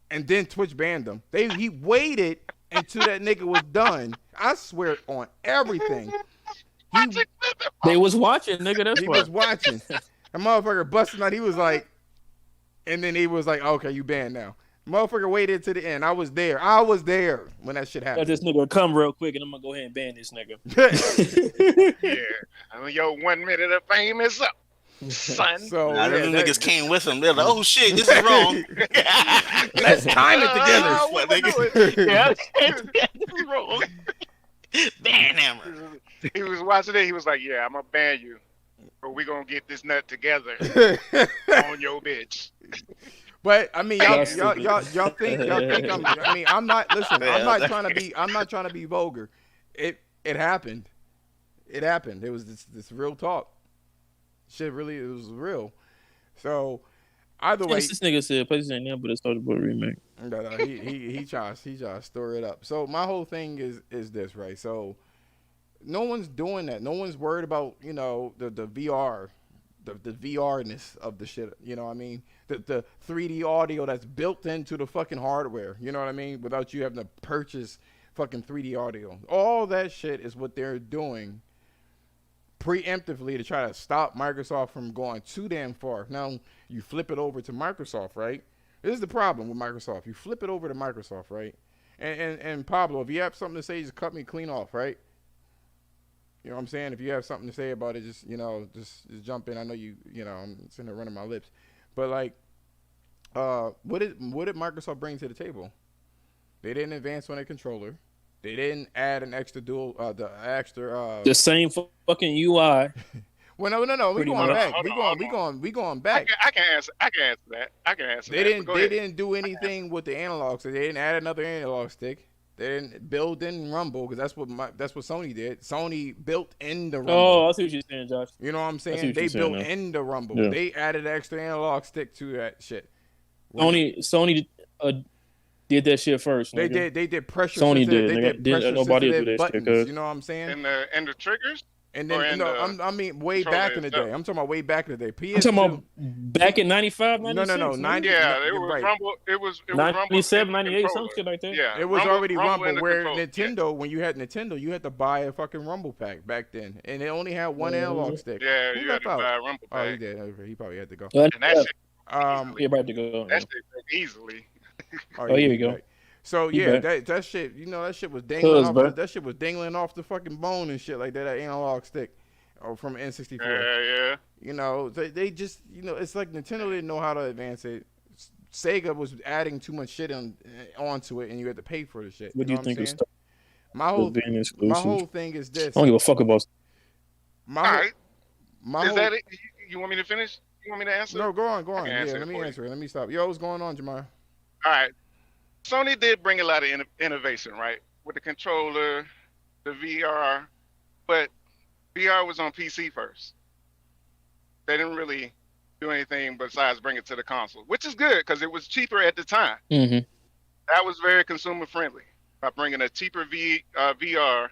and then Twitch banned him. He waited until that nigga was done. I swear on everything. They was watching, nigga. That's He why. was watching. That motherfucker busting out. He was like, and then he was like, okay, you banned now. Motherfucker waited to the end. I was there. I was there when that shit Let happened. this nigga come real quick, and I'm gonna go ahead and ban this nigga. Yeah. I mean, your 1 minute of fame is up, son. So Nah, yeah, them niggas came with him. They're like, oh shit, this is wrong. let's time it together. What we doing? Yeah, this is wrong. Ban hammer. He was watching it. He was like, "Yeah, I'm gonna ban you, but we gonna get this nut together on your bitch." But I mean, y'all think I'm not. Listen, I'm not trying to be vulgar. It happened. It happened. It was this real talk. Shit, really, it was real. So either way, This nigga said PlayStation now, but it's Soldier Boy remake. No, he tries to stir it up. So my whole thing is this, right? So no one's doing that. No one's worried about, you know, the VR, the VR-ness of the shit. You know what I mean? The 3D audio that's built into the fucking hardware. You know what I mean? Without you having to purchase fucking 3D audio. All that shit is what they're doing preemptively to try to stop Microsoft from going too damn far. Now you flip it over to Microsoft, right? This is the problem with Microsoft. You flip it over to Microsoft, right? And Pablo, if you have something to say, just cut me clean off, right? You know what I'm saying? If you have something to say about it, just, you know, just jump in. I know you know, I'm sitting there running my lips. But like, what did Microsoft bring to the table? They didn't advance on a controller. They didn't add an extra the same fucking UI. Well, no. We Pretty going much. back. We going back. I can answer that. They didn't do anything with the analog stick. They didn't add another analog stick. They didn't build in Rumble because that's what Sony did. Sony built in the Rumble. Oh, I see what you're saying, Josh. You know what I'm saying? what They you're saying built now. in the Rumble. Yeah. They added an extra analog stick to that shit. Sony did that shit first. They nigga. did pressure. Sony sensitive- did, They nigga. did pressure Nobody sensitive do that shit, buttons. cuz. You know what I'm saying? And the triggers. And or then in no, the I mean way controller back in the itself. day. I'm talking about way back in the day. PS2, I'm talking about back in 95, 96. No, nigga. 90. Yeah, it You're was right. Rumble. It was Rumble. 97, in the 98, some controller. shit like that. Yeah, It was already Rumble, in the where controller. Nintendo, when you had Nintendo, you had to buy a fucking Rumble pack back then, and it only had one analog stick. Yeah, Who you left had to out? buy a Rumble Oh, he pack. did. Okay, he probably had to go. And that shit, Yeah, about to go. that shit broke easily. Oh, here we go. back. So He yeah, back. that shit, you know, that shit was dangling Cuz, off. bro. That shit was dangling off the fucking bone and shit like that. That analog stick, or from N64. Yeah. You know, they just, you know, it's like Nintendo didn't know how to advance it. Sega was adding too much shit onto it, and you had to pay for the shit. What do you know think I'm of saying? stuff My whole being my exclusive? whole thing is I this. don't give a fuck about. My All whole, right. my Is whole, that it? You want me to finish? You want me to answer? No, go on. I can Yeah, answer let it me for you. answer it. Let me stop. Yo, what's going on, Jamar? All right. Sony did bring a lot of innovation, right? With the controller, the VR, but VR was on PC first. They didn't really do anything besides bring it to the console, which is good because it was cheaper at the time. Mm-hmm. That was very consumer friendly by bringing a cheaper VR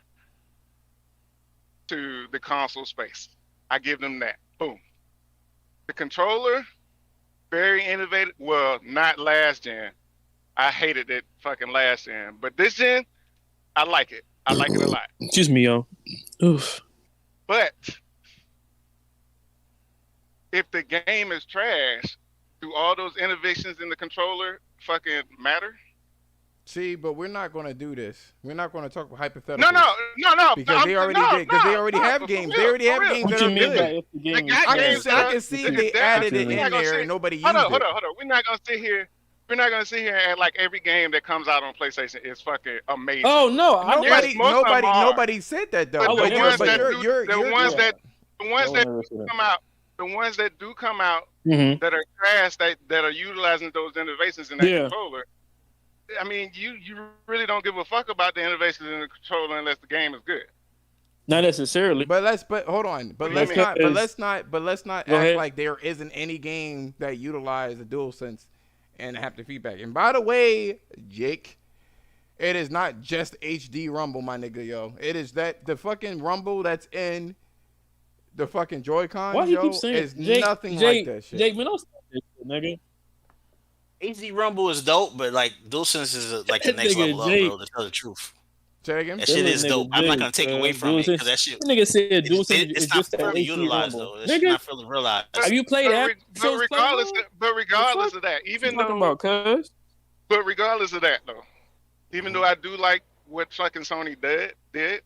to the console space. I give them that. Boom. The controller, very innovative. Well, not last gen. I hated it fucking last gen, but this gen, I like it. I like it a lot. Excuse me, yo. Oof. But if the game is trash, do all those innovations in the controller fucking matter? See, but we're not going to do this. We're not going to talk hypotheticals. No. Because they already did. Because they already have games. They already have games What that you are mean by good. if the game is got I trash? games that can see they added it in there and nobody used it. Hold on. We're not gonna sit here. We're not gonna sit here and act like every game that comes out on PlayStation is fucking amazing. Oh no, I never. Yes, most of them are. Nobody said that though. But the the would ones never that say do, the ones that never say that. come out, the ones that do come out Mm-hmm. that are trash, that are utilizing those innovations in that Yeah. controller. I mean, you really don't give a fuck about the innovations in the controller unless the game is good. Not necessarily. But hold on. But What do you let's mean? not Go act ahead. like there isn't any game that utilize the DualSense and haptic feedback. And by the way, Jake, it is not just HD Rumble, my nigga, yo. It is that the fucking Rumble that's in the fucking Joy-Con, Why you yo, keep saying is Jake, nothing Jake, like that shit. Jake, man, don't stop this shit, nigga. HD Rumble is dope, but like DualSense is like the next Nigga, level up, Jake. bro. To tell the truth, Say again? that shit is nigga dope. I'm not gonna Jake, take away from it because DualSense- that shit. That nigga said DualSense It's is not just that fully HD utilized Rumble. though. It's Nigga, not fully realized. have you played But, that? regardless of that, even talking though about, cuz? But regardless of that, though, even though I do like what fucking Sony did,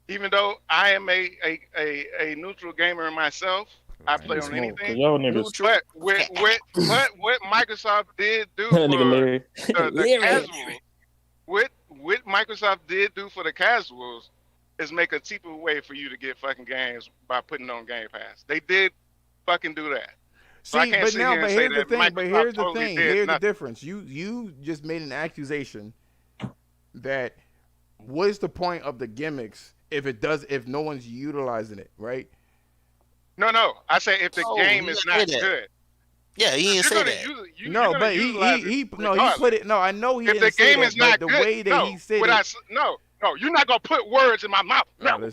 even though I am a neutral gamer myself, I play on anything. Y'all niggas. But what Microsoft did do That for nigga Larry. the casual, what Microsoft did do for the casuals is make a cheaper way for you to get fucking games by putting on Game Pass. They did fucking do that. So See, but here's the thing. But here's the thing. Here's the difference. You just made an accusation that what is the point of the gimmicks if no one's utilizing it, right? No. I say if the game is not good. Yeah, he didn't say that. He put it. No, I know he didn't say that. If the game is not good, the way that he said it. No, you're not gonna put words in my mouth. No.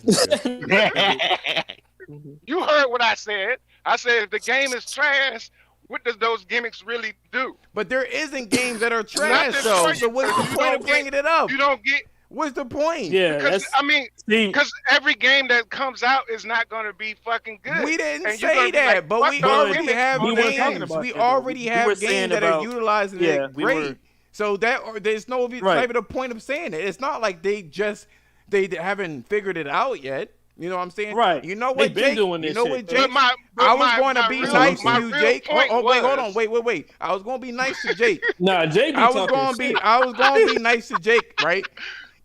You heard what I said. I said if the game is trash, what does those gimmicks really do? But there isn't games that are trash though. So what's the point of bringing it up? You don't get. What's the point? Yeah, because every game that comes out is not going to be fucking good. We didn't say that, but we already have games. We already have games that are utilizing it great. So there's no type of the point of saying it. It's not like they haven't figured it out yet. You know what I'm saying? Right. You know what, Jake? You know what, Jake? I was going to be nice to you, Jake. Hold on. Wait. I was going to be nice to Jake. Nah, Jake. I was going to be nice to Jake, right?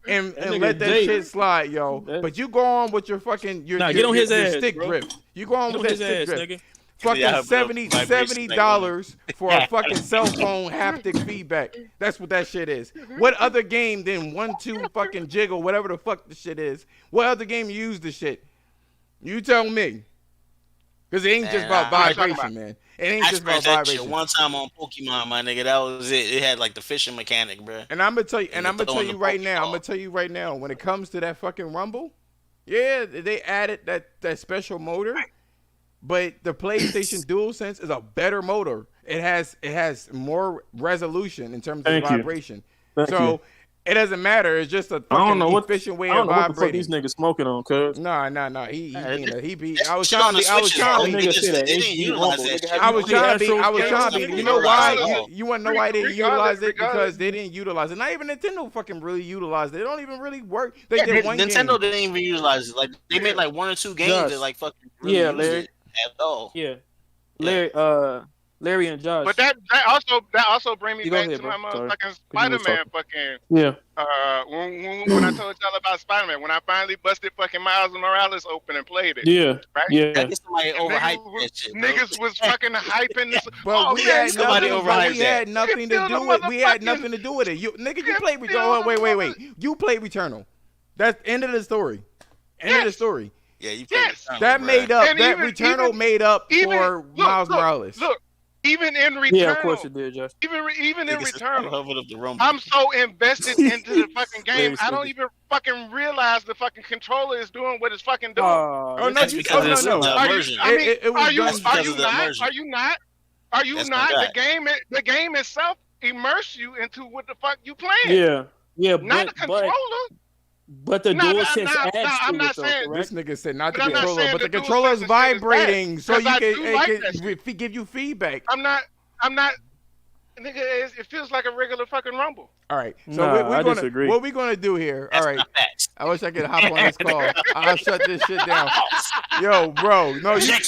And let that shit slide, yo. But you go on with your fucking your stick grip. You go on with that stick grip. Nigga. Fucking $70 for a fucking cell phone haptic feedback. That's what that shit is. What other game than 1-2 fucking jiggle, whatever the fuck the shit is? What other game use the shit? You tell me. Because it ain't just about vibration, man. It ain't just about vibration. One time on Pokemon, my nigga, that was it. It had like the fishing mechanic, bro. And I'm gonna tell you, right now, when it comes to that fucking Rumble, yeah, they added that special motor. But the PlayStation DualSense is a better motor. It has more resolution in terms of vibration. So it doesn't matter. It's just a fucking efficient way of vibrating. What the fuck these niggas smoking on, cuz? Nah. He be. I was trying to be. You know why? You want to know why they didn't utilize it? Because they didn't utilize it. Not even Nintendo fucking really utilized it. They don't even really work. They did one game. Nintendo didn't even utilize it. Like they made like 1 or 2 games that like fucking really used it at all. Yeah. Larry and Josh. But that also bring me back to my motherfucking Spider-Man fucking. Yeah. When I told y'all about Spider-Man, when I finally busted fucking Miles Morales open and played it. Yeah. Right? Yeah. I guess somebody overhyped that shit. Niggas was fucking hyping this. But we had nothing to do with it. We had nothing to do with it. You played Returnal. Wait. You played Returnal. That's the end of the story. End of the story. Yeah, you played Returnal. That made up. That Returnal made up for Miles Morales. Look. Even in Returnal, yeah, of course it did, Josh. Even in Returnal, I'm so invested into the fucking game, I don't even fucking realize the fucking controller is doing what it's fucking doing. No. Are you not? The game itself immerse you into what the fuck you playing. Yeah, not the controller. But the DualSense adds I'm not saying this nigga said not the controller, but the controller is vibrating, so you can give you feedback. I'm not. Nigga, it feels like a regular fucking Rumble. All right, so what we gonna do here? All right, I wish I could hop on this call. I'll shut this shit down. Yo, bro, no, Jake.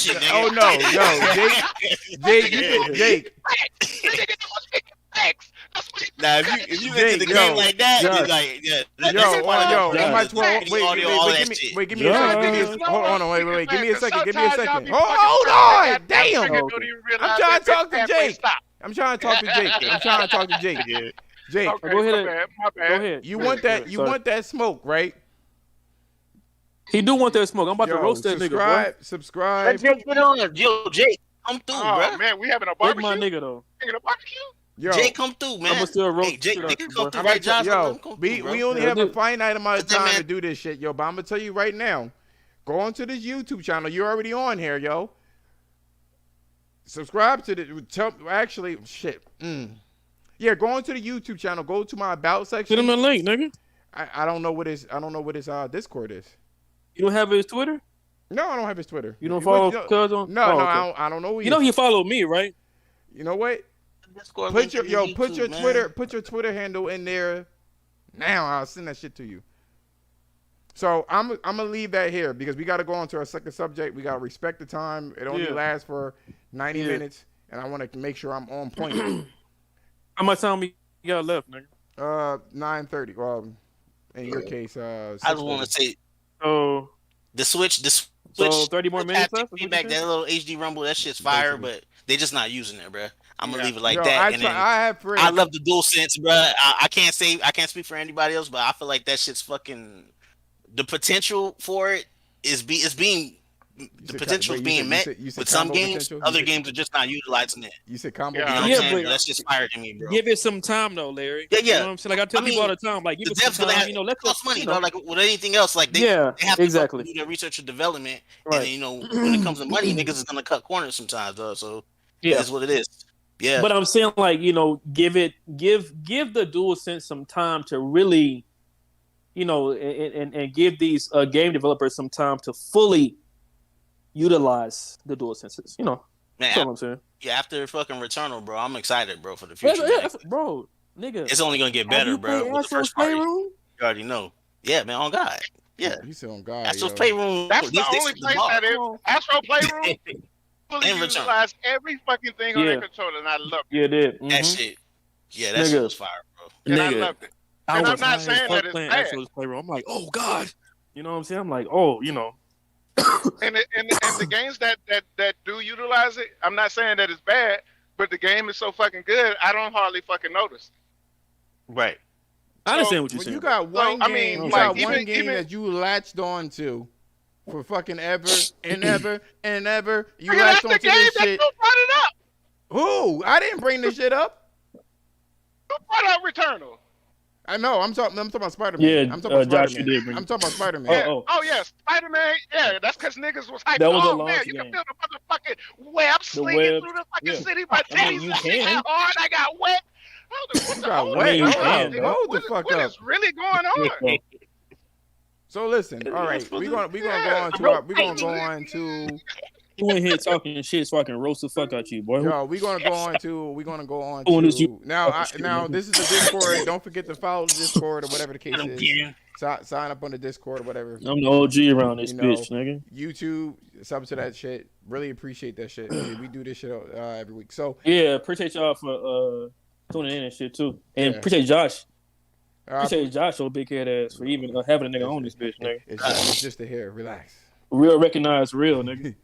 Now, if you into the game like that, you're like, on my 12. Wait, give me a second. Hold on, wait. Give me a second. Hold on, damn. I'm trying to talk to Jake. Jake, go ahead. My bad. You want that smoke, right? He do want that smoke. I'm about to roast that nigga, bro. Subscribe. Jake, get on it. Yo, Jake, come through, bro. Man, we having a barbecue. My nigga though. Having a barbecue. Yo, Jake, come through, man. I'm still roast. Hey, Jake, come through, right, right, Josh? Yo, we only have a finite amount of time to do this shit, yo. But I'm gonna tell you right now, go onto this YouTube channel. You're already on here, yo. Subscribe to the. Yeah, go onto the YouTube channel. Go to my about section. Get him a link, nigga. I don't know what his Discord is. You don't have his Twitter? No, I don't have his Twitter. You don't follow Cuz on? No, I don't know. You know he followed me, right? You know what? Discord Put link your in the YouTube, man. Put your Twitter handle in there. Now I'll send that shit to you. So I'm gonna leave that here because we got to go on to our second subject. We gotta respect the time. It only lasts for 90 minutes, and I want to make sure I'm on point. How much time we got left, nigga? 9:30. Well, in your case, I just want to say, so the Switch. So 30 more minutes left? Feedback, that little HD rumble, that shit's fire, but they just not using it, bro. I'm gonna leave it like Yo, that. I love the DualSense, bro. I can't speak for anybody else, but I feel like that shit's fucking. The potential for it is being met with some games. Other games are just not utilizing it. You said combo. But that's just fire to me, bro. Give it some time, though, Larry. Yeah. You know what I'm saying? Like I tell people all the time, like give it some time. Let's cost money, bro. Like with anything else, like they have to do their research and development, and when it comes to money, niggas is gonna cut corners sometimes, though. So that's what it is. Yeah. But I'm saying, like, give the DualSense some time to really. And give these game developers some time to fully utilize the DualSenses. Man, that's what I'm saying. Yeah, after fucking Returnal, bro, I'm excited, bro, for the future. Bro, nigga, it's only gonna get better, bro. With the first party, you already know. Yeah, man, on God. Yeah, you said on God. Astro's Playroom. That's the only place that is. Astro Playroom. Fully utilize every fucking thing on their controller, and I love it. Yeah, it did. That shit. Yeah, that shit was fire, bro. And I loved it. And I'm not saying that it's bad. I'm like, oh God, you know what I'm saying? I'm like, oh, and the games that do utilize it, I'm not saying that it's bad, but the game is so fucking good, I don't hardly fucking notice. Right. I understand what you're saying. You got one game, that you latched on to for fucking ever and ever and ever. You latched on to this shit. Who brought it up? Who? I didn't bring this shit up. Who brought up Returnal? I know. I'm talking about Spider-Man. Yeah, I'm talking about Josh, Spider-Man. you did I'm talking about Spider-Man. Yeah. Oh yeah, Spider-Man. Yeah, that's because niggas was hyped. That was a man, launch you game. can build a motherfucking web slinging through the fucking city. My titties how hard I got wet. Hold the fuck up. What is really going on? So listen. All right, we're gonna go on to. You in here talking shit so I can roast the fuck out you, boy. Yo, we're gonna go on to now this is the Discord. Don't forget to follow the Discord or whatever the case is. Sign up on the Discord or whatever. I'm the OG around this bitch, nigga. YouTube, sub to that shit. Really appreciate that shit. We do this shit every week. So yeah, appreciate y'all for tuning in and shit too, and appreciate Josh. Appreciate Josh, your big head ass, for even having a nigga on this bitch, nigga. It's just a hair. Relax. Real recognize real, nigga.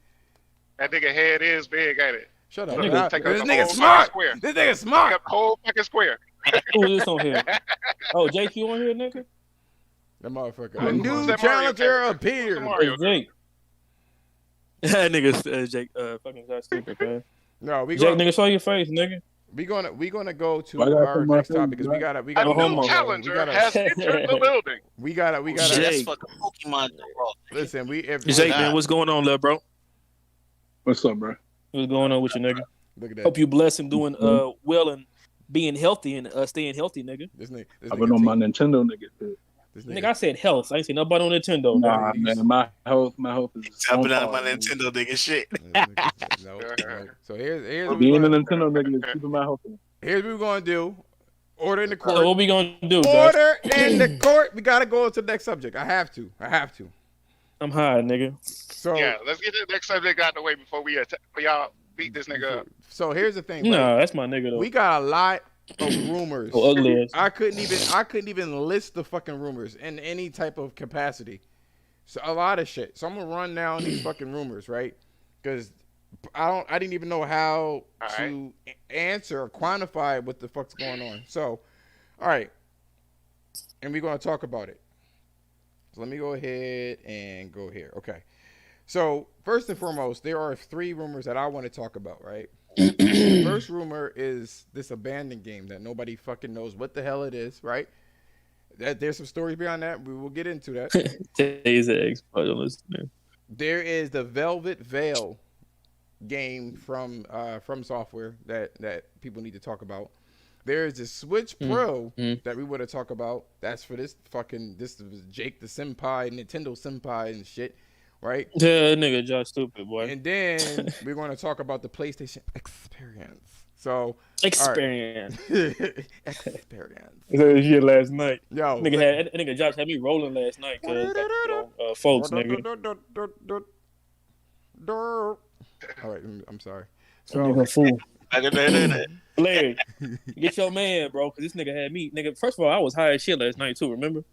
That nigga head is big, ain't it? Shut up. This nigga smart. This nigga smart. Take up the whole fucking square. Who is this on here? Oh, JQ on here, nigga? That motherfucker. A new challenger appeared. Hey, Jake. That nigga, Jake, fucking Josh stupid, man. No, Jake, nigga, show your face, nigga. We gonna go to our next topic because we got a new challenger has entered the building. We gotta. That's fucking Pokemon. Listen, Jake, man, what's going on, little bro? What's up, bro? What's going on with you, nigga? Look at that. Hope you blessed and doing well and being healthy and staying healthy, nigga. This I've been on my Nintendo, nigga. Nigga, I said health. I ain't say nothing about on Nintendo. Nah, man, my health is. I've been out of my Nintendo, nigga. Shit. No. So here's being a Nintendo nigga is keeping my health. Here's what we're gonna do. Order in the court. So what we gonna do? Order in the court. We gotta go to the next subject. I have to. I'm high, nigga. So yeah, let's get the next subject out the way before y'all beat this nigga up. So here's the thing. No, that's my nigga though. We got a lot of rumors. Ugly. I couldn't even list the fucking rumors in any type of capacity. So a lot of shit. So I'm gonna run down these fucking rumors, right? Because I didn't even know how to answer or quantify what the fuck's going on. So, all right, and we're gonna talk about it. So let me go ahead and go here. Okay. So first and foremost, there are 3 rumors that I want to talk about, right? The first rumor is this abandoned game that nobody fucking knows what the hell it is, right? That there's some stories behind that. We will get into that. Today's eggs, but don't listen. There is the Velvet Veil game from Software that people need to talk about. There is the Switch Pro that we want to talk about. That's for this was Jake the Senpai, Nintendo Senpai and shit, right? Yeah, nigga, Josh stupid, boy. And then we're going to talk about the PlayStation Experience. So experience. Experience. So shit last night. Yo, nigga Josh had me rolling last night because folks, nigga. All right, I'm sorry. So nigga fool. That. Larry, get your man, bro, because this nigga had me. Nigga, first of all, I was high as shit last night too. Remember?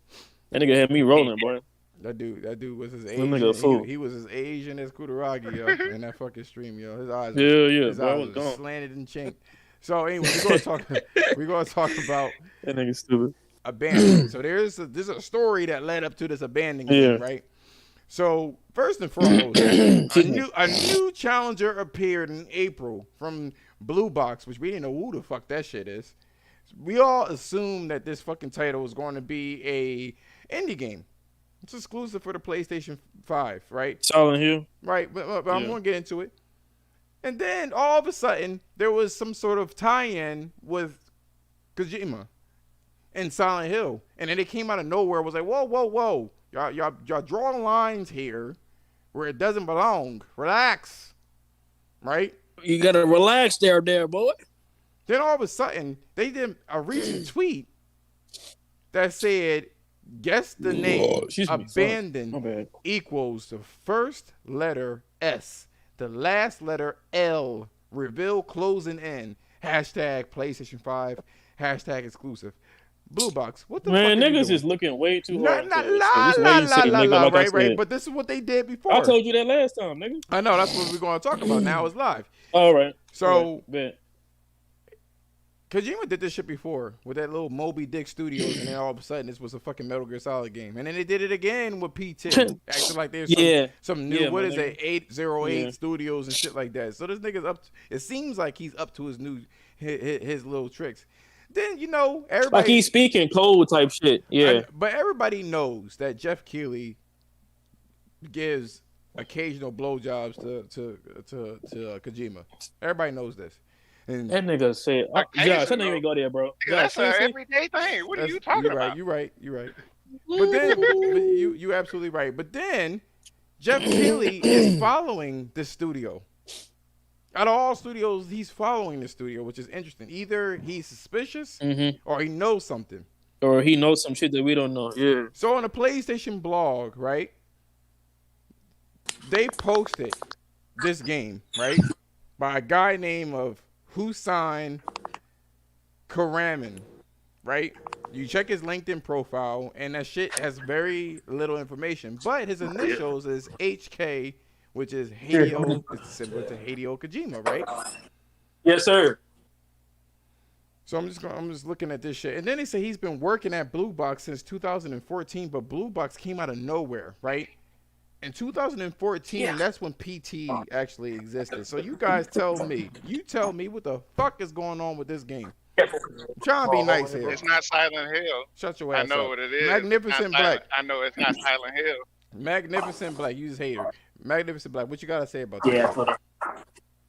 That nigga had me rolling, boy. That dude was his Nigga Asian. He was as Asian as Kutaragi, yo, in that fucking stream, yo. His eyes, his eyes was slanted and chinked. So anyway, we're gonna talk about that nigga stupid. Abandonment. So there's a story that led up to this abandonment, right? So first and foremost, a new challenger appeared in April from Blue Box, which we didn't know who the fuck that shit is. We all assumed that this fucking title was going to be a indie game. It's exclusive for the PlayStation 5, right? Silent Hill. Right, but I'm going to get into it. And then all of a sudden, there was some sort of tie-in with Kojima and Silent Hill. And then it came out of nowhere. It was like, whoa. Y'all drawing lines here where it doesn't belong. Relax. Right? You got to relax there, boy. Then all of a sudden, they did a recent tweet that said, guess the name abandoned equals the first letter S, the last letter L, reveal closing in, hashtag PlayStation 5, hashtag exclusive. Blue Box, what the man, fuck niggas is looking way too hard. Right, but this is what they did before. I told you that last time, nigga. I know, that's what we're going to talk about. Now it's live. All right. So, right. Kojima did this shit before with that little Moby Dick Studios, and then all of a sudden this was a fucking Metal Gear Solid game. And then they did it again with P10, acting like there's some new, what is it, 808 Studios and shit like that. So this nigga's it seems like he's up to his little tricks. Then, everybody... Like he's speaking code type shit, but everybody knows that Jeff Keighley gives occasional blowjobs to Kojima. Everybody knows this. And that nigga said, Josh, that nigga ain't go there, bro. That's an everyday thing. What are you talking about? You're right. But then, you absolutely right. But then, Jeff Keighley is following the studio. Out of all studios, he's following the studio, which is interesting. Either he's suspicious or he knows something. Or he knows some shit that we don't know. Yeah. So on the PlayStation blog, right, they posted this game, right, by a guy named Hussein Karaman, right? You check his LinkedIn profile, and that shit has very little information. But his initials is HK, which is Hideo. It's similar to Hideo Kojima, right? Yes, sir. So I'm just looking at this shit, and then they say he's been working at Blue Box since 2014, but Blue Box came out of nowhere, right? In 2014, that's when PT actually existed. So you guys tell me what the fuck is going on with this game. I'm trying to be nice here. It's not Silent Hill. Shut your ass up. I know what it is. Magnificent Black. I know it's not Silent Hill. Magnificent Black. You just hate her. Magnificent Black. What you gotta say about that?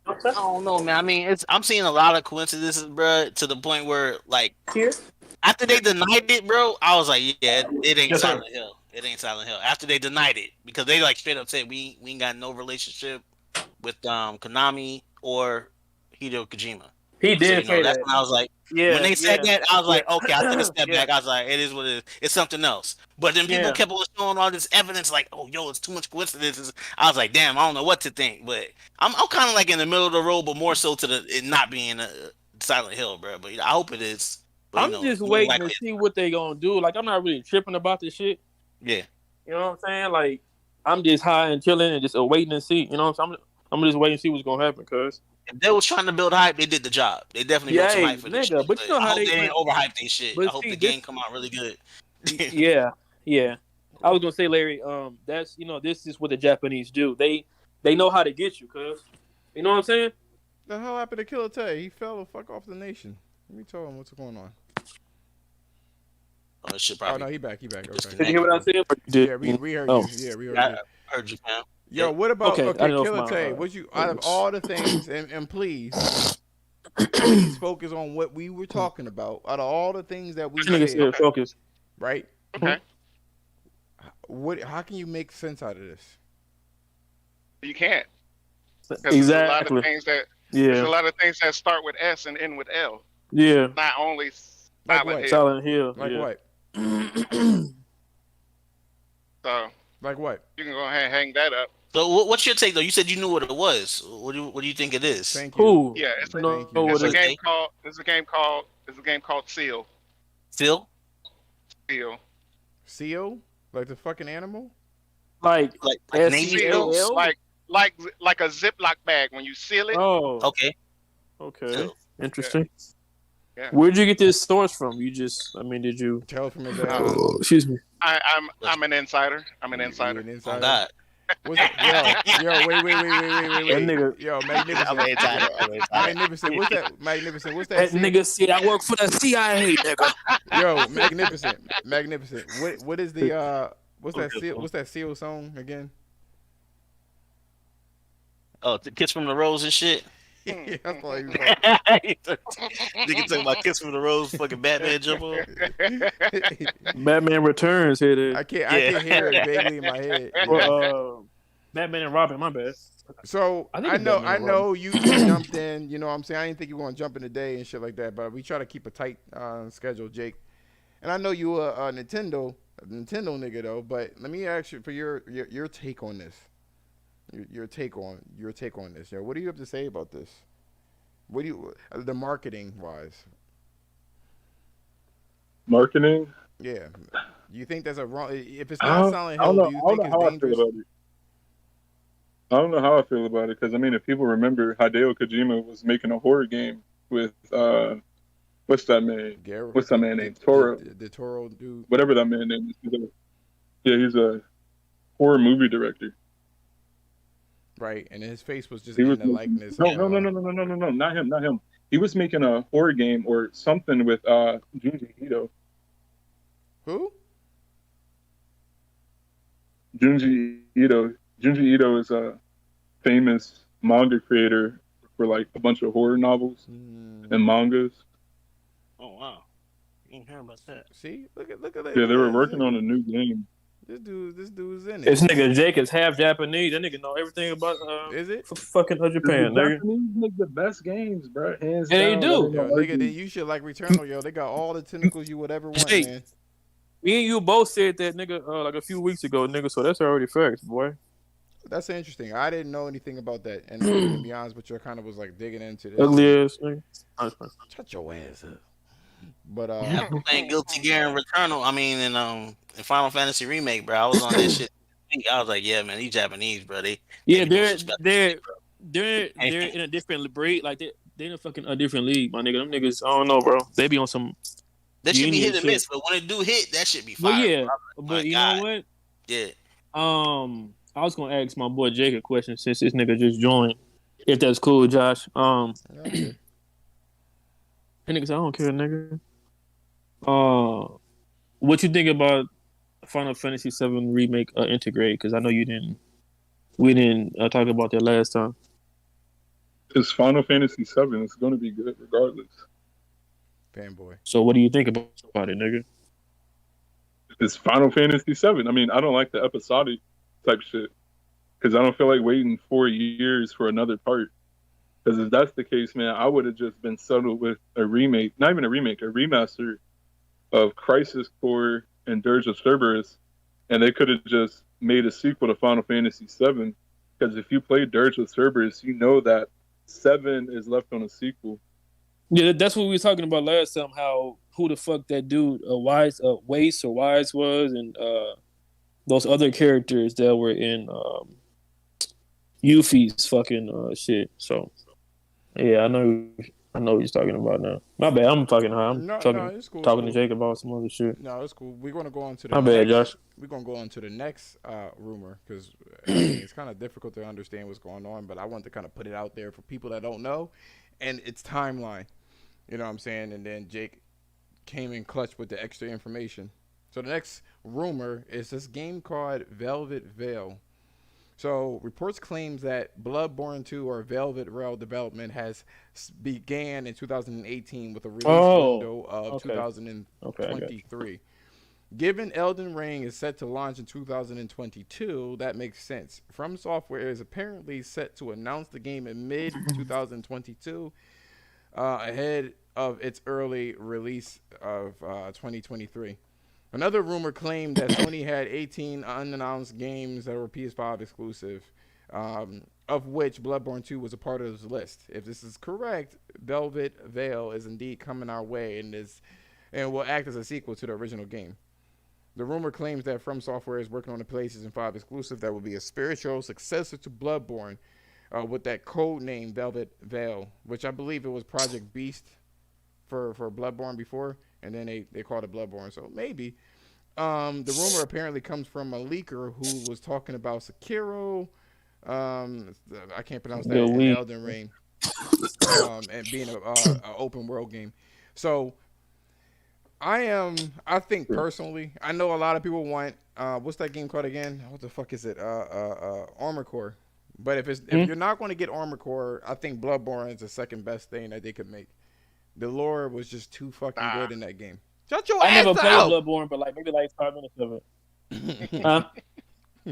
I don't know, man. I mean, I'm seeing a lot of coincidences, bro, to the point where, like, after they denied it, bro, I was like, yeah, it ain't Silent Hill. It ain't Silent Hill. After they denied it, because they like straight up said we ain't got no relationship with Konami or Hideo Kojima. He did say that's that. when I was like, when they said that, I was like, okay, I took a step back. I was like, it is what it is. It's something else. But then people kept on showing all this evidence, like, oh, yo, it's too much coincidences. I was like, damn, I don't know what to think. But I'm kind of like in the middle of the road, but more so to it not being a Silent Hill, bro. But I hope it is. But, I'm just waiting to see what they gonna do. Like, I'm not really tripping about this shit. Yeah. You know what I'm saying? Like, I'm just high and chilling and just waiting and see. You know what I'm saying? I'm just waiting to see what's gonna happen, cuz. If they was trying to build hype, they did the job. They definitely built some hype for this shit. But you know how they didn't overhype their shit. I hope the game come out really good. yeah. I was gonna say, Larry, that's this is what the Japanese do. They know how to get you, cuz. You know what I'm saying? The hell happened to Killer Tay? He fell the fuck off the nation. Let me tell him what's going on. Oh, shit, probably. Oh, no, he back. Okay. Did you hear what I said? Yeah, we heard you. Yeah, we heard you. I heard you, man. Yo, what about Killer Tay? What you out of all the things, and please focus on what we were talking about. Out of all the things that we said, focus. Right? Okay. How can you make sense out of this? You can't. Exactly. There's a lot of things There's a Yeah. lot of things that start with S and end with L. Yeah. Not only Like Silent what? Hill. Silent Hill. Like yeah. what? So Like what? you can go ahead and hang that up. So what's your take though? You said you knew what it was. What do you think it is? Thank you. Who? Yeah, it's a, No, Thank you. it's what a is game called Seal. Phil? Seal. Seal? Like the fucking animal? like Like Navy Seal. Seals? SEAL? Like a Ziploc bag when you seal it. Oh. Okay. Okay. Phil. Interesting. Yeah. Where'd you get this source from? You just, I mean, did you? Tell from his Oh, excuse me. I'm an insider. I'm an You insider. an Oh insider? God. What's that? Yo, wait. That nigga- Yo, magnificent. I'm excited. Magnificent. What's that? Magnificent. What's that? That seal? nigga said I work for the CIA, nigga. Yo, magnificent. What is the what's that seal? What's that seal song again? Oh, the Kiss from the Rose and shit. Yeah, I thought he was like, Nigga talking about Kiss from the Rose, fucking Batman jump on. Batman Returns hit it. I can't hear it vaguely in my head. Well, Batman and Robin, my bad. So I think I it's know Batman and you jumped in. You know what I'm saying? I didn't think you were gonna jump in today and shit like that. But we try to keep a tight schedule, Jake. And I know you a Nintendo nigga though. But let me ask you for your take on this. Your take on this. Yo, what do you have to say about this? What do you the marketing wise? Marketing? Yeah. Do you think that's a wrong? If it's I not don't, Silent I Hill, don't know, do you I don't think know it's how I dangerous? feel about it. I don't know how I feel about it because I mean, if people remember, Hideo Kojima was making a horror game with what's that man? What's that man named? Toro. The Toro dude. Whatever that man name is. He's a horror movie director. Right, and his face was just He in was the likeness. no, of, not him. He was making a horror game or something with Junji Ito. Who? Junji Ito is a famous manga creator for like a bunch of horror novels and mangas. Oh wow. You didn't hear about that. See, look at that. Yeah, they were working on a new game. This dude's in it. This nigga Jake is half Japanese. That nigga know everything about Is it? fucking Japan, The nigga. Japanese make the best games, bro. Hands Yeah, they down. do. That ain't Yo, no nigga, argument. then you should like Returnal, yo. They got all the tentacles you would ever want, Jake. man. Me and you both said that, nigga, like a few weeks ago, nigga. So that's already facts, boy. That's interesting. I didn't know anything about that, and to be honest with you, I kind of was like digging into this. Ugly ass nigga. Shut your ass up. But Yeah, I'm playing Guilty Gear and Returnal. I mean, in Final Fantasy Remake, bro. I was on that shit. I was like, yeah, man, these Japanese, bro. Yeah, be they're disrespectful, they're in a different breed. Like they're in a different league, my nigga. Them niggas, I don't know, bro. They be on some. That should be Union hit and shit. miss, but when it do hit, that should be fire. But yeah, bro. but you God. know what? Yeah. I was gonna ask my boy Jake a question since this nigga just joined. If that's cool, Josh. okay. That nigga said, I don't care, nigga. What you think about Final Fantasy VII Remake Integrate? Because I know we didn't talk about that last time. It's Final Fantasy VII. It's going to be good regardless. Fanboy. So what do you think about it, nigga? It's Final Fantasy VII. I mean, I don't like the episodic type shit because I don't feel like waiting 4 years for another part. Because if that's the case, man, I would have just been settled with a remake, not even a remake, a remaster of Crisis Core and Dirge of Cerberus, and they could have just made a sequel to Final Fantasy VII. Because if you play Dirge of Cerberus, you know that 7 is left on a sequel. Yeah, that's what we were talking about last time. How who the fuck that dude Wise was, and those other characters that were in Yuffie's fucking shit. So yeah, I know what he's talking about now. My bad, I'm fucking high. I'm it's cool. talking to Jake about some other shit. No, it's cool. We're gonna go on to the My bad, Josh. We're gonna go on to the next rumor because it's kind of difficult to understand what's going on, but I want to kind of put it out there for people that don't know, and its timeline. You know what I'm saying? And then Jake came in clutch with the extra information. So the next rumor is this game called Velvet Veil. So reports claims that Bloodborne 2 or Velvet Veil development has began in 2018 with a release window of 2023. Given Elden Ring is set to launch in 2022, that makes sense. From Software is apparently set to announce the game in mid 2022, ahead of its early release of 2023. Another rumor claimed that Sony had 18 unannounced games that were PS5 exclusive, of which Bloodborne 2 was a part of this list. If this is correct, Velvet Veil is indeed coming our way and will act as a sequel to the original game. The rumor claims that From Software is working on a PlayStation 5 exclusive that will be a spiritual successor to Bloodborne, with that code name Velvet Veil, which I believe it was Project Beast for Bloodborne before, and then they called it Bloodborne. So maybe. The rumor apparently comes from a leaker who was talking about Sekiro. I can't pronounce that. In Elden Ring, and being a open world game. So I think personally, I know a lot of people want what's that game called again? What the fuck is it? Armored Core. But if you're not going to get Armored Core, I think Bloodborne is the second best thing that they could make. The lore was just too fucking good in that game. Shut your ass up! I never played Bloodborne, but maybe 5 minutes of it. Huh?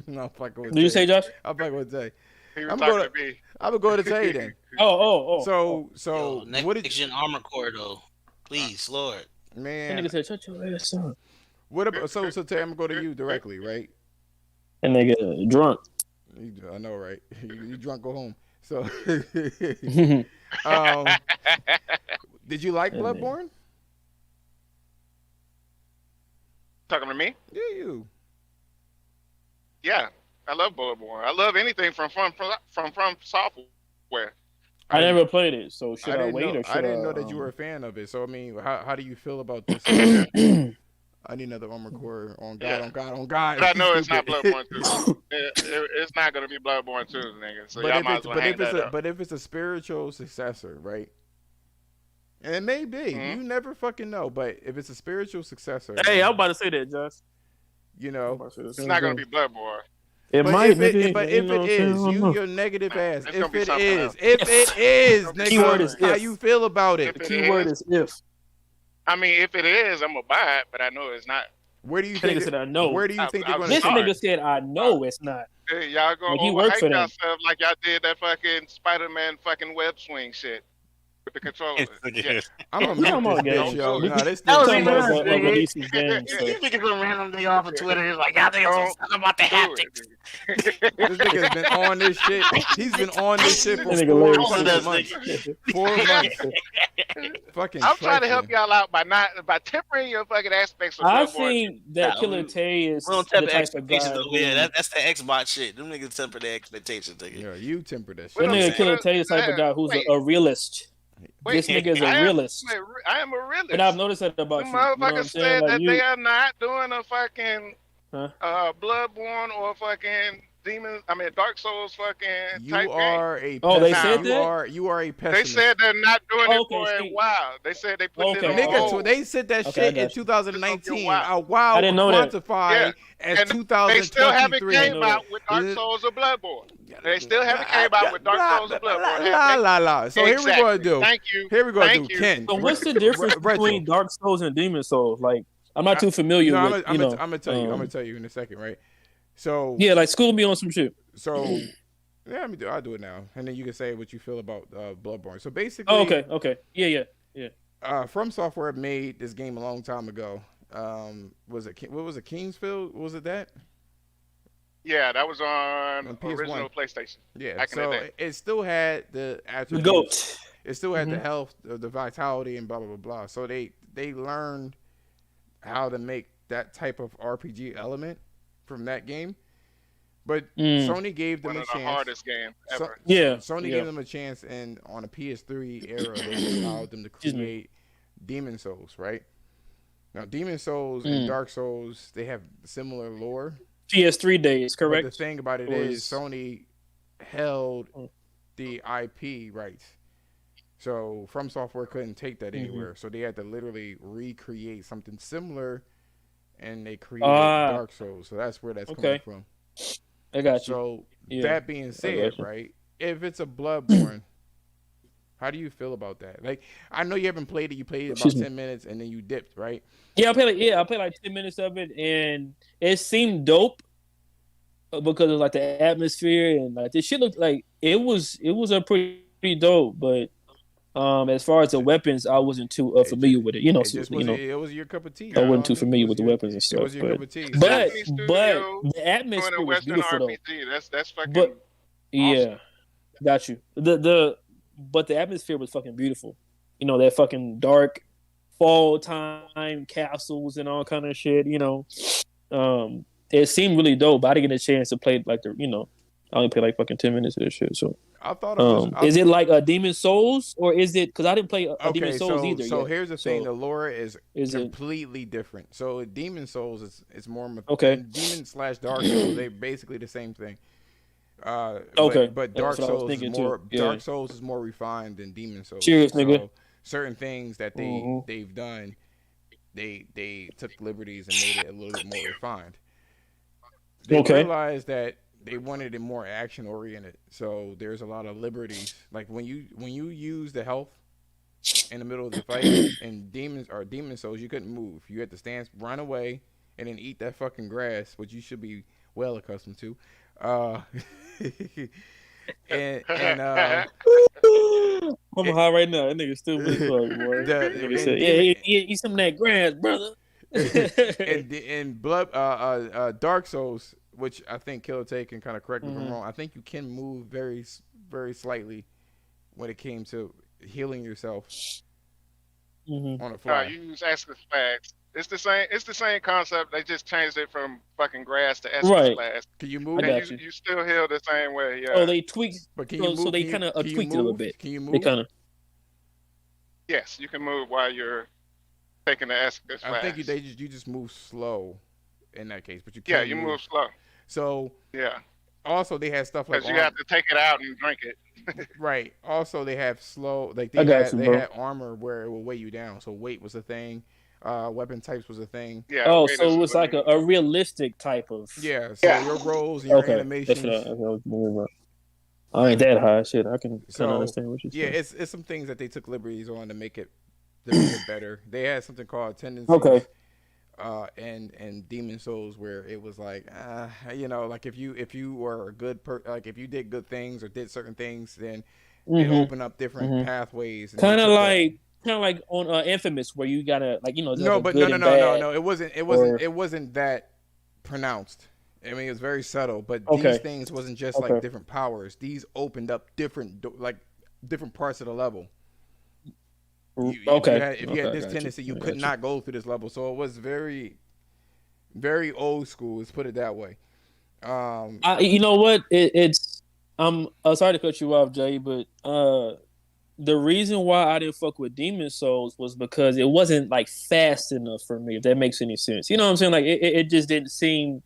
No, fucking with Did you say, Josh? I'm fucking with Jay. I'm gonna go to Jay then. Oh. So what is Gen Armored Core though? Please, Lord. Man. That nigga said, shut your ass up. What about so Tay, I'm gonna go to you directly, right? And nigga drunk. I know, right? You drunk, go home. So did you like Bloodborne? Talking to me? Yeah, you. Yeah, I love Bloodborne. I love anything from Software. I never played it, so should I wait or should I didn't know that you were a fan of it. So I mean, how do you feel about this? I need another Armored Core on God. But I know it's not Bloodborne 2. It's not gonna be Bloodborne 2, nigga. So y'all might as well hang that up. But if it's a spiritual successor, right? And it may be. Mm-hmm. You never fucking know. But if it's a spiritual successor, hey, I'm about to say that, Josh. You know, it's not gonna be Bloodborne. It might. But if it is, your negative ass. If it is, nigga, keyword is how if. you feel about it? The keyword is if. I mean, if it is, I'm gonna buy it, but I know it's not. Where do you think? Said, I know. Where do you think they're gonna? This nigga said, "I know it's not." Hey, y'all gonna overhype yourself like y'all did that fucking Spider-Man fucking web swing shit. With the controller. Yeah. I'm gonna make this bitch, yo. Nah, this that was releasing games. You think it's a random thing off of Twitter? He's like, y'all think it's something about the haptics. This nigga's been on this shit. He's been on this shit for 4 months. 4 months. Fucking. I'm trying to help y'all out by tempering your fucking aspects of I think that Killer Tay is the type of guy. Yeah, that's the Xbox shit. Them niggas temper their expectations. Yeah, you temper that shit. That nigga Killer Tay is the type of guy who's a realist. This nigga is a realist. I am a realist. And I've noticed that about you. Motherfuckers said that they are not doing a fucking Bloodborne or fucking Dark Souls fucking type game. They said that? You are a pessimist. They said they're not doing it for a while. They said they put it on hold. They said that shit in 2019. A while I didn't know quantified as 2023. They still haven't came out with Dark Souls or Bloodborne. They still haven't came out with Dark Souls or Bloodborne. So here we go to do. Thank you. Here we go to do. Ken. So what's the difference between Dark Souls and Demon Souls? Like, I'm not too familiar with. I'm gonna tell you. I'm gonna tell you in a second, right? So yeah, like school me on some shit. So yeah, I'll do it now, and then you can say what you feel about Bloodborne. So basically, okay, yeah. From Software made this game a long time ago. What was it, Kingsfield? Was it that? Yeah, that was on original PlayStation. Yeah, so it still had the attributes. It still had the health, the vitality, and blah blah blah blah. So they learned how to make that type of RPG element from that game. But Sony gave them a chance. One of the hardest games ever. Sony gave them a chance, and on a PS3 era, they allowed them to create Demon Souls, right? Now, Demon Souls and Dark Souls, they have similar lore. PS3 days, correct? But the thing about it is Sony held the IP rights. So From Software couldn't take that anywhere. So they had to literally recreate something similar, and they created Dark Souls. So that's where that's coming from. I got you. So that being said, right, if it's a Bloodborne, How do you feel about that? Like, I know you haven't played it. You played about 10 minutes and then you dipped, right? Yeah, I played like 10 minutes of it, and it seemed dope because of like the atmosphere and like this shit looked like it was a pretty dope, but as far as the weapons, I wasn't too familiar with it. It just wasn't. It was your cup of tea. I wasn't too familiar with the weapons and stuff. It was your cup of tea. But Japanese the atmosphere doing a was Western beautiful RPG. That's fucking. though. But awesome. yeah, got you. But the atmosphere was fucking beautiful. You know, that fucking dark fall time castles and all kind of shit. You know, it seemed really dope. But I didn't get a chance to play like I only played like fucking 10 minutes of this shit. So I thought it was. Is it like a Demon Souls or is it? Because I didn't play a Demon Souls either. So yet. here's the thing: the lore is completely different. So Demon Souls is more okay. Demon / Dark Souls, they basically the same thing. Okay, but Dark Souls is more Dark Souls is more refined than Demon Souls. Cheers, nigga. Certain things that they've done, they took liberties and made it a little bit more refined. They realized that they wanted it more action oriented, so there's a lot of liberties. Like when you use the health in the middle of the fight in Demon Souls, you couldn't move. You had to stand, run away, and then eat that fucking grass, which you should be well accustomed to. And I'm high right now. That nigga stupid as fuck, boy. Nigga said, eat some of that grass, brother. and Dark Souls, which I think Killer Tay can kind of correct me if I'm wrong. I think you can move very, very slightly when it came to healing yourself on the fly. You use Estus flags. It's the same. It's the same concept. They just changed it from fucking grass to Estus flags. Can you move? And you still heal the same way. Yeah. Oh, they tweaked. But can you move? So they kind of tweaked it a little bit. Can you move? They kind of. Yes, you can move while you're taking the Estus flags. I think you just move slow in that case, but you can't. Yeah, you move slow. So yeah. Also, they had stuff like because you have to take it out and drink it. Right. Also, they have slow. Like they had armor where it will weigh you down. So weight was a thing. Weapon types was a thing. Yeah. Oh, so it was like a realistic type of. Yeah. So your rolls, your animations. I ain't that high. Shit, I can understand what you're saying. Yeah, it's some things that they took liberties on to make it better. They had something called tendencies. Okay. And Demon Souls where it was like, like if you were a good like if you did good things or did certain things, then it opened up different pathways. Kind of like on Infamous where you gotta like no. It wasn't that pronounced. I mean, it was very subtle, but these things wasn't just like different powers. These opened up different parts of the level. If you had this tendency, you could not go through this level. So it was very, very old school. Let's put it that way. You know what? I'm sorry to cut you off, Jay, but the reason why I didn't fuck with Demon Souls was because it wasn't like fast enough for me. If that makes any sense, you know what I'm saying? Like it just didn't seem.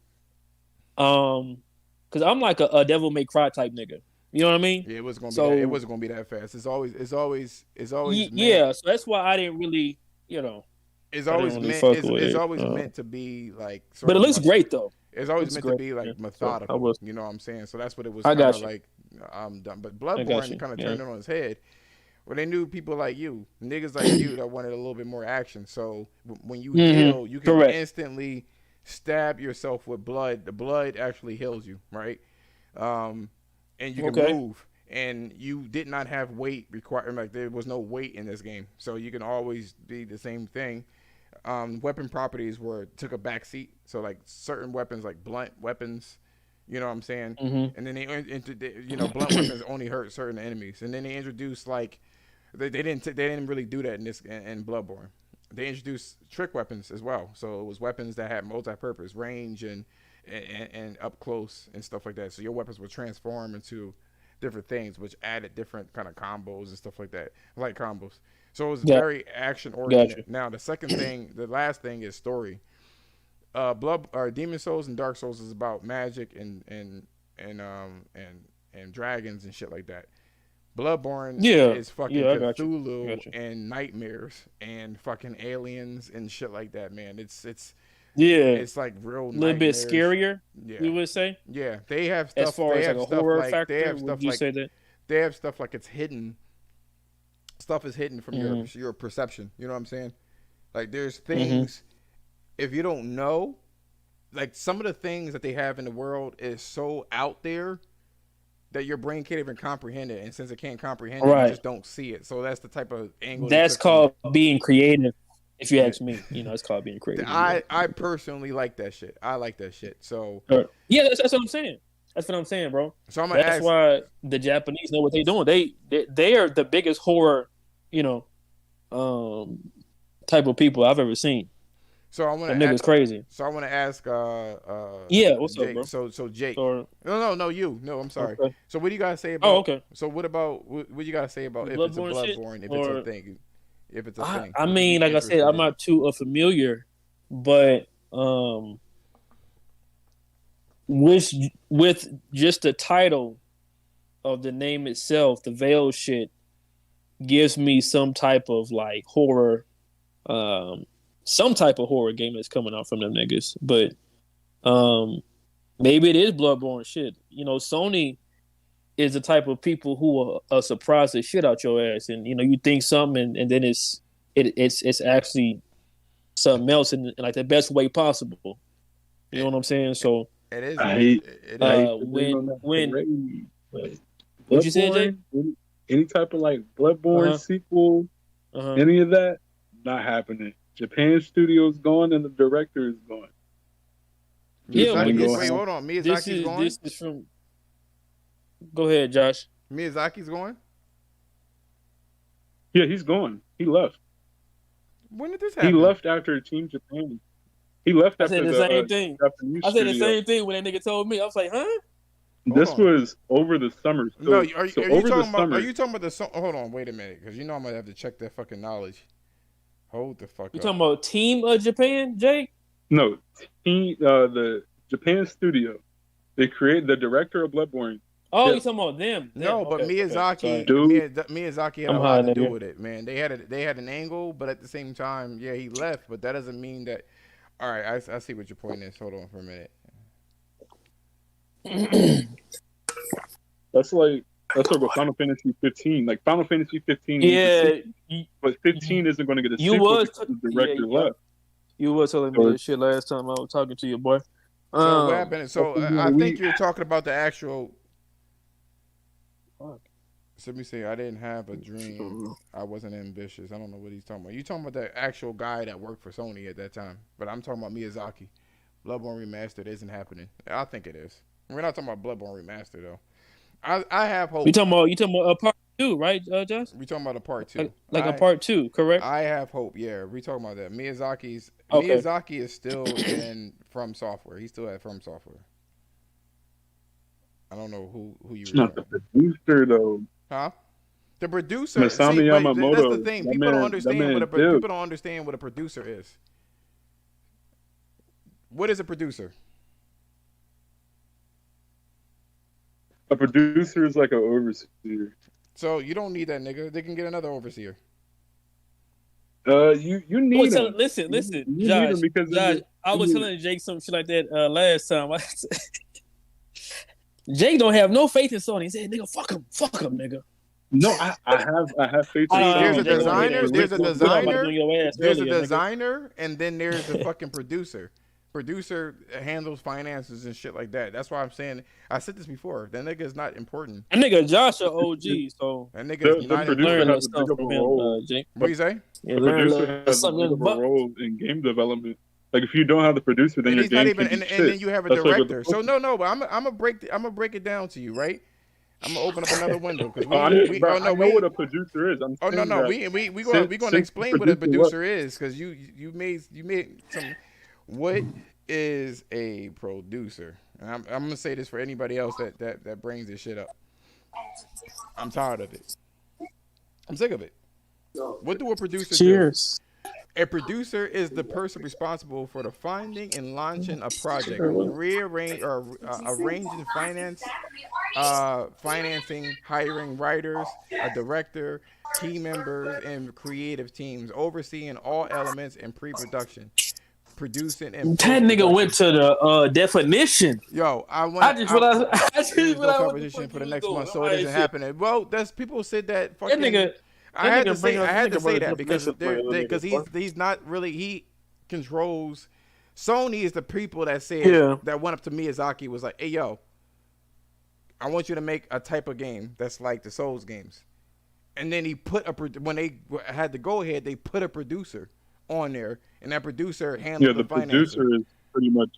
Because I'm like a Devil May Cry type nigga. You know what I mean? Yeah, it wasn't gonna be that fast. It's always. Yeah, so that's why I didn't really, It's always meant to be like. But it looks great though. It's always meant to be like methodical. You know what I'm saying? So that's what it was. Kind of like I'm done. But Bloodborne kind of turned it on his head. Well, they knew people like you, niggas like you, that wanted a little bit more action. So when you heal, you can instantly stab yourself with blood. The blood actually heals you, right? And you can move, and you did not have weight required. Like there was no weight in this game, so you can always be the same thing. Weapon properties took a back seat, so like certain weapons, like blunt weapons, you know what I'm saying. And then blunt weapons only hurt certain enemies, and then they introduced like they didn't really do that in Bloodborne. They introduced trick weapons as well, so it was weapons that had multi-purpose range and up close and stuff like that. So your weapons would transform into different things, which added different kind of combos and stuff like that, like combos. So it was very action oriented. Gotcha. Now the last thing is story. Demon Souls and Dark Souls is about magic and dragons and shit like that. Bloodborne is fucking Cthulhu and nightmares and fucking aliens and shit like that, man. It's like real. A little bit scarier. Yeah. You would say. Yeah, they have stuff. As far as like a horror factor, would you say that? They have stuff like it's hidden stuff is hidden from your perception. You know what I'm saying? Like there's things if you don't know, like some of the things that they have in the world is so out there that your brain can't even comprehend it, and since it can't comprehend it, you just don't see it. So that's the type of angle. That's called being creative. If you ask me, it's called being creative. I personally like that shit. I like that shit. So yeah, that's what I'm saying. That's what I'm saying, bro. So I'm gonna that's why the Japanese know what they're doing. They are the biggest horror, type of people I've ever seen. So I want to niggas crazy. So I want to ask what's Jake, up, bro? So Jake. Or, no, you. No, I'm sorry. Okay. So what do you guys say about okay. So what you guys say about if it's a Bloodborne, if it's a thing? If it's a thing. I mean, like I said, I'm not too familiar, but with just the title of the name itself, the Veil shit gives me some type of like horror, some type of horror game that's coming out from them niggas. But maybe it is Bloodborne shit. Sony is the type of people who are surprise the shit out your ass, and you think something, and then it's actually something else in like the best way possible. You know what I'm saying? So it is. When what you said, Jay? Any type of like Bloodborne sequel, any of that, not happening. Japan studio's gone and the director is gone. Yeah, wait, hold on. Miyazaki's going? This is from... Go ahead, Josh. Miyazaki's going? Yeah, he's gone. He left. When did this happen? He left after Team Japan. He left after the same thing. I said the same thing when that nigga told me. I was like, huh? This was over the summer. So, no, are you talking about the... Hold on, wait a minute, because I'm going to have to check that fucking knowledge. Hold the fuck up. You talking about Team of Japan, Jake? No, the Japan studio. They created the director of Bloodborne. Oh, you talking about them? No, but Miyazaki had a lot to do with it, man. They had an angle, but at the same time, yeah, he left. But that doesn't mean that. All right, I see what your point is. Hold on for a minute. That's like Final Fantasy 15. Like Final Fantasy 15. Yeah, but 15 isn't going to get a sequel because the director left. You were telling me this shit last time I was talking to you, boy. So what happened? So I think you're talking about the actual. So let me say, I didn't have a dream. I wasn't ambitious. I don't know what he's talking about. You talking about the actual guy that worked for Sony at that time? But I'm talking about Miyazaki. Bloodborne Remastered isn't happening. I think it is. We're not talking about Bloodborne Remastered though. I have hope. You talking about a part 2, right, Josh? We talking about a part 2. Like a part 2, correct? I have hope. Yeah, we talking about that. Miyazaki is still From Software. He's still at From Software. I don't know who you. Not the producer though. Huh? The producer. Masami Yamamoto. That's the thing. People don't understand what a producer is. What is a producer? A producer is like an overseer. So you don't need that nigga. They can get another overseer. You need him. Listen, you Josh. Need him because Josh, I was telling Jake some shit like that last time. Jake don't have no faith in Sony. He said, "Nigga, fuck him, nigga." No, I have faith in Sony. There's a designer, and then there's the fucking producer. Producer handles finances and shit like that. That's why I'm saying, I said this before, that nigga is not important. That nigga Josh a OG, so that nigga is not learn that stuff from him, Jake. What you say? The producer has a big of a role in game development. Like if you don't have the producer, then your game can be shit. And then you have a director. So no, but I'm gonna break it down to you, right? I'm gonna open up another window because I know what a producer is. We gonna explain what a producer is because you made some. What is a producer? And I'm gonna say this for anybody else that brings this shit up. I'm tired of it. I'm sick of it. What do a producer do? A producer is the person responsible for the finding and launching a project, arranging financing, hiring writers, a director, team members, and creative teams, overseeing all elements in pre-production. Producing and that nigga went to the definition. Yo, I just realized competition for the next month, so it isn't happening. Well, that's people said that fucking. That nigga, I had to say that because he's not really, he controls. Sony is the people that said that went up to Miyazaki was like, hey yo, I want you to make a type of game that's like the Souls games. And then he put when they had to go ahead, they put a producer on there, and that producer handled the finances. Producer is pretty much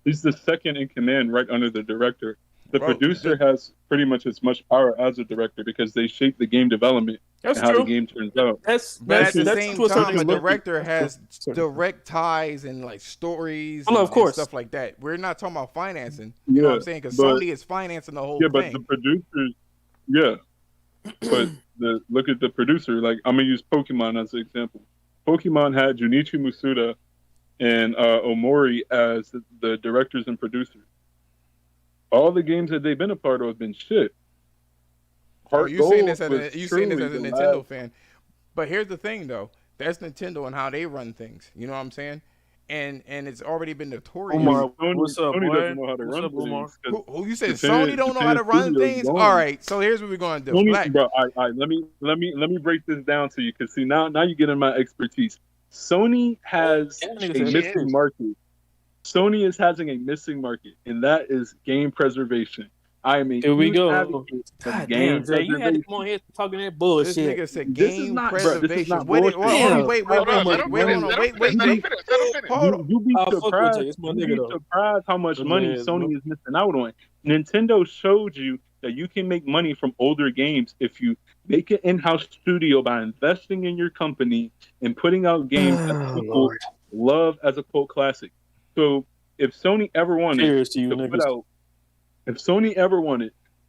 he's the second in command right under the director. The producer has pretty much as much power as a director because they shape the game development and how the game turns out. But at the same time, a director has direct ties and like stories and stuff like that. We're not talking about financing. You know what I'm saying? Because Sony is financing the whole thing. But the producers, but look at the producer. Like, I'm going to use Pokemon as an example. Pokemon had Junichi Masuda and Omori as the directors and producers. All the games that they've been a part of have been shit. You saying this as a Nintendo fan. But here's the thing, though. That's Nintendo and how they run things. You know what I'm saying? And it's already been notorious. Umar, what's up, Sony boy? doesn't know how to run things. Who you said Sony don't know how to run things? All right, so here's what we're gonna do. Sony, bro, let me break this down to you because see now you get in my expertise. Sony has a missing market. Sony is having a missing market, and that is game preservation. I mean, here we go. God damn, Jay, you had to come on here talking that bullshit. This nigga said game preservation. Wait, You be surprised how much money Sony is missing out on. Nintendo showed you that you can make money from older games if you make an in-house studio by investing in your company and putting out games that people love as a cult classic. So if Sony ever wanted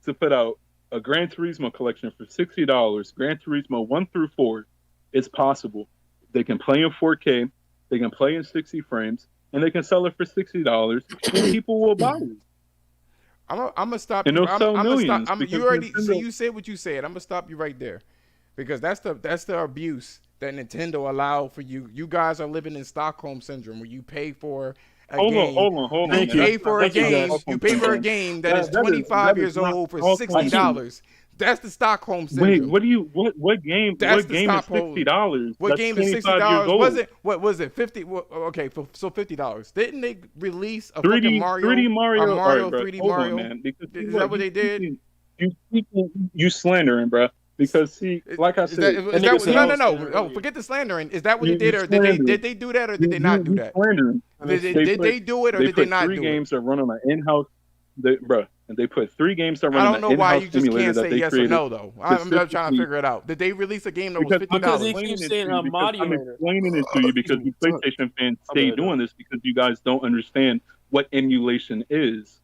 to put out a Gran Turismo collection for $60, Gran Turismo 1 through 4, it's possible. They can play in 4K, they can play in 60 frames, and they can sell it for $60, and people will buy it. I'm gonna stop. And they'll sell millions. You said what you said. I'm gonna stop you right there, because that's the abuse that Nintendo allowed for you. You guys are living in Stockholm syndrome, where you pay for a game. Hold on. You pay for a game that is 25 years old for $60. That's the Stockholm syndrome. Wait, what game? What game is $60? What game is $60? Was it 50? Okay, so $50. Didn't they release a 3D Mario? 3D Mario, Mario right, 3D Mario. Man, is that what they did? You slandering, bro. Because see, like I said, no. Oh, forget the slandering. Is that what they did, or did they do that, or did they not do that? Did they do it, or did they not do it? 3 games that run on an in-house, and they put 3 games that run on an in-house I don't know why you just simulator can't say yes or no, though. I'm trying to figure it out. Did they release a game that was $50? Because they keep saying a modulator. I'm explaining it to you because you PlayStation fans stay doing this because you guys don't understand what emulation is.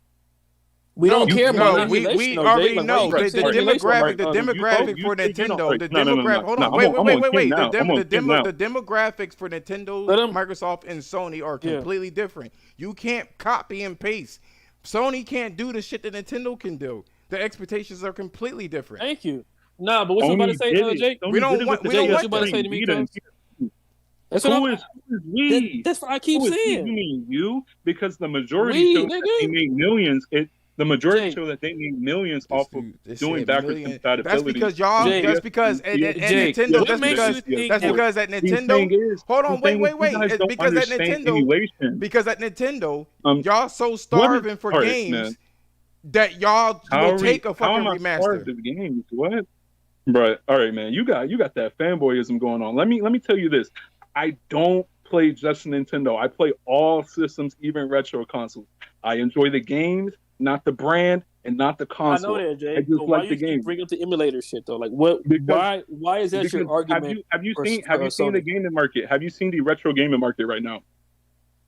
We don't care about we already know the demographic for Nintendo. The demographic. Hold on, wait. The demographics for Nintendo, Microsoft, and Sony are completely different. You can't copy and paste. Sony can't do the shit that Nintendo can do. The expectations are completely different. Thank you. Nah, but what you about to say, Jake? We don't want what you about to say to me, That's what we? That's what I keep saying. You mean you? Because the majority show that they make millions. The majority show that they make millions off of doing backwards compatibility. That's because y'all. That's because at Nintendo. That's because at Nintendo. Hold on, wait. It's because at Nintendo. Because at Nintendo, y'all so starving for games that y'all will take a fucking remaster. Of games, what? Bro, all right, man. You got that fanboyism going on. Let me tell you this. I don't play just Nintendo. I play all systems, even retro consoles. I enjoy the games, not the brand and not the console. I know that, Jay. I just like the game. Bring up the emulator shit though. Like what? Why is that your argument? Have you seen the gaming market? Have you seen the retro gaming market right now?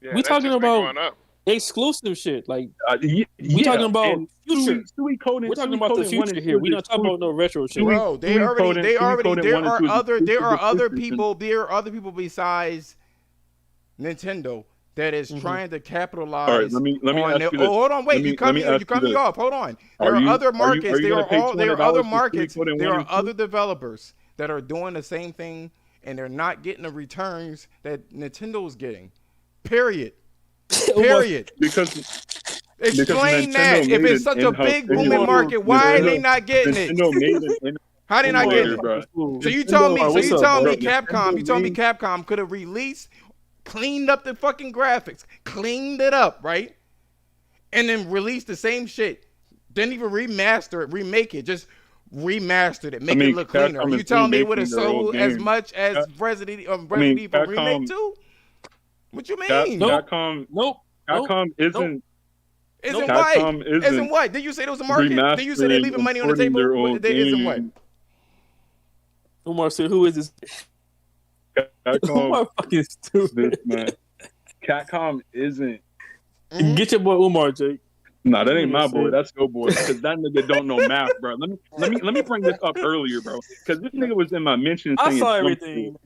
Yeah, we talking about exclusive shit. Like we talking about future. We're talking about the future here. We're not talking about no retro shit. Bro, there are other people besides Nintendo that is trying to capitalize. All right, let me ask you this. Hold on, wait. You cut me off. Hold on. There are other markets. There are other markets. There are other developers that are doing the same thing, and they're not getting the returns that Nintendo's getting. Period. Because explain that. If it's such a big booming market, why are they not getting it? How they not Later, get it? bro. So you telling me? So What's you up, telling me bro? Capcom? You telling me Capcom could have released, cleaned up the fucking graphics, cleaned it up, right? And then released the same shit. Didn't even remaster it, remake it, just remastered it, make it look cleaner. Capcom You is telling me it would have remaking their old sold as games. much as Resident Evil Remake 2? What you mean? Capcom isn't. Isn't Capcom what? isn't Isn't what? Did you say there was a market? Did you say they're leaving money on the table? Their old There isn't what? Umar said, "Who is this?" Capcom, Umar fucking stupid. this man. Capcom isn't. Get your boy Umar, Jake. Nah, that ain't my boy. That's your boy. Because that nigga don't know math, bro. Let me bring this up earlier, bro. Because this nigga was in my mentions. I saw everything.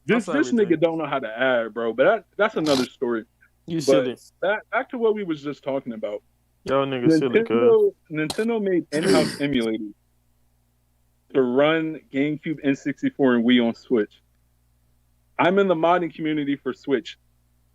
This nigga don't know how to add, bro. But that's another story. You shouldn't. Back to what we was just talking about. Y'all niggas shouldn't. Nintendo made in-house emulators to run GameCube, N64, and Wii on Switch. I'm in the modding community for Switch.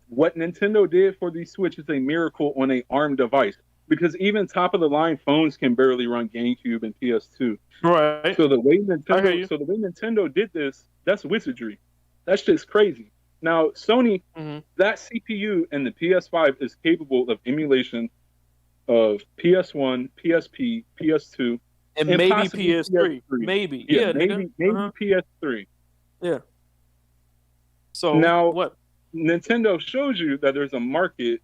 What Nintendo did for the Switch is a miracle on an ARM device. Because even top-of-the-line phones can barely run GameCube and PS2. Right. So the way Nintendo did this, that's wizardry. That shit's crazy. Now, Sony, that CPU and the PS5 is capable of emulation of PS1, PSP, PS2, and maybe PS3. Maybe. Yeah, maybe PS3. Yeah. So now, what? Nintendo shows you that there's a market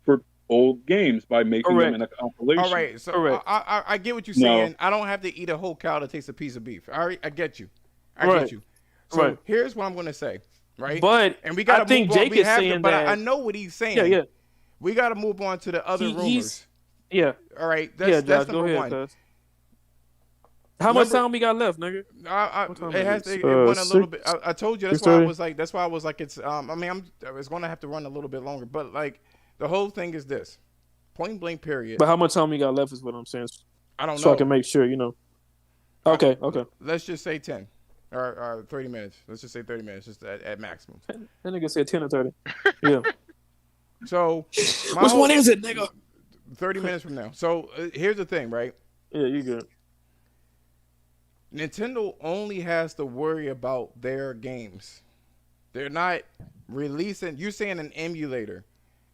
for old games by making them in a compilation. All right, so I get what you're saying. I don't have to eat a whole cow to taste a piece of beef. All right, I get you. I get you. So here's what I'm going to say, right? But and we got to think move on. Jake is saying but that. I know what he's saying. Yeah. We got to move on to the other rumors. Yeah. All right. That's number one. How much time we got left, nigga? It has to run a little bit. I told you that's why I was like. That's why I was like. It's. I mean, it's going to have to run a little bit longer. But like, the whole thing is this. Point blank. Period. But how much time we got left is what I'm saying. I don't know. So I can make sure, Okay. Let's just say 10 or 30 minutes. Let's just say 30 minutes, just at maximum. That nigga said 10 or 30. Yeah. So which one is it, nigga? 30 minutes from now. So here's the thing, right? Yeah, you good. Nintendo only has to worry about their games. They're not releasing. You're saying an emulator.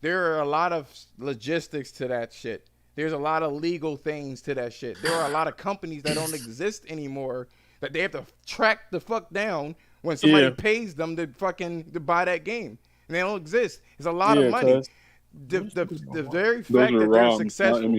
There are a lot of logistics to that shit. There's a lot of legal things to that shit. There are a lot of companies that don't exist anymore that they have to track the fuck down when somebody pays them to buy that game. And they don't exist. It's a lot of money. The very fact that they're successful.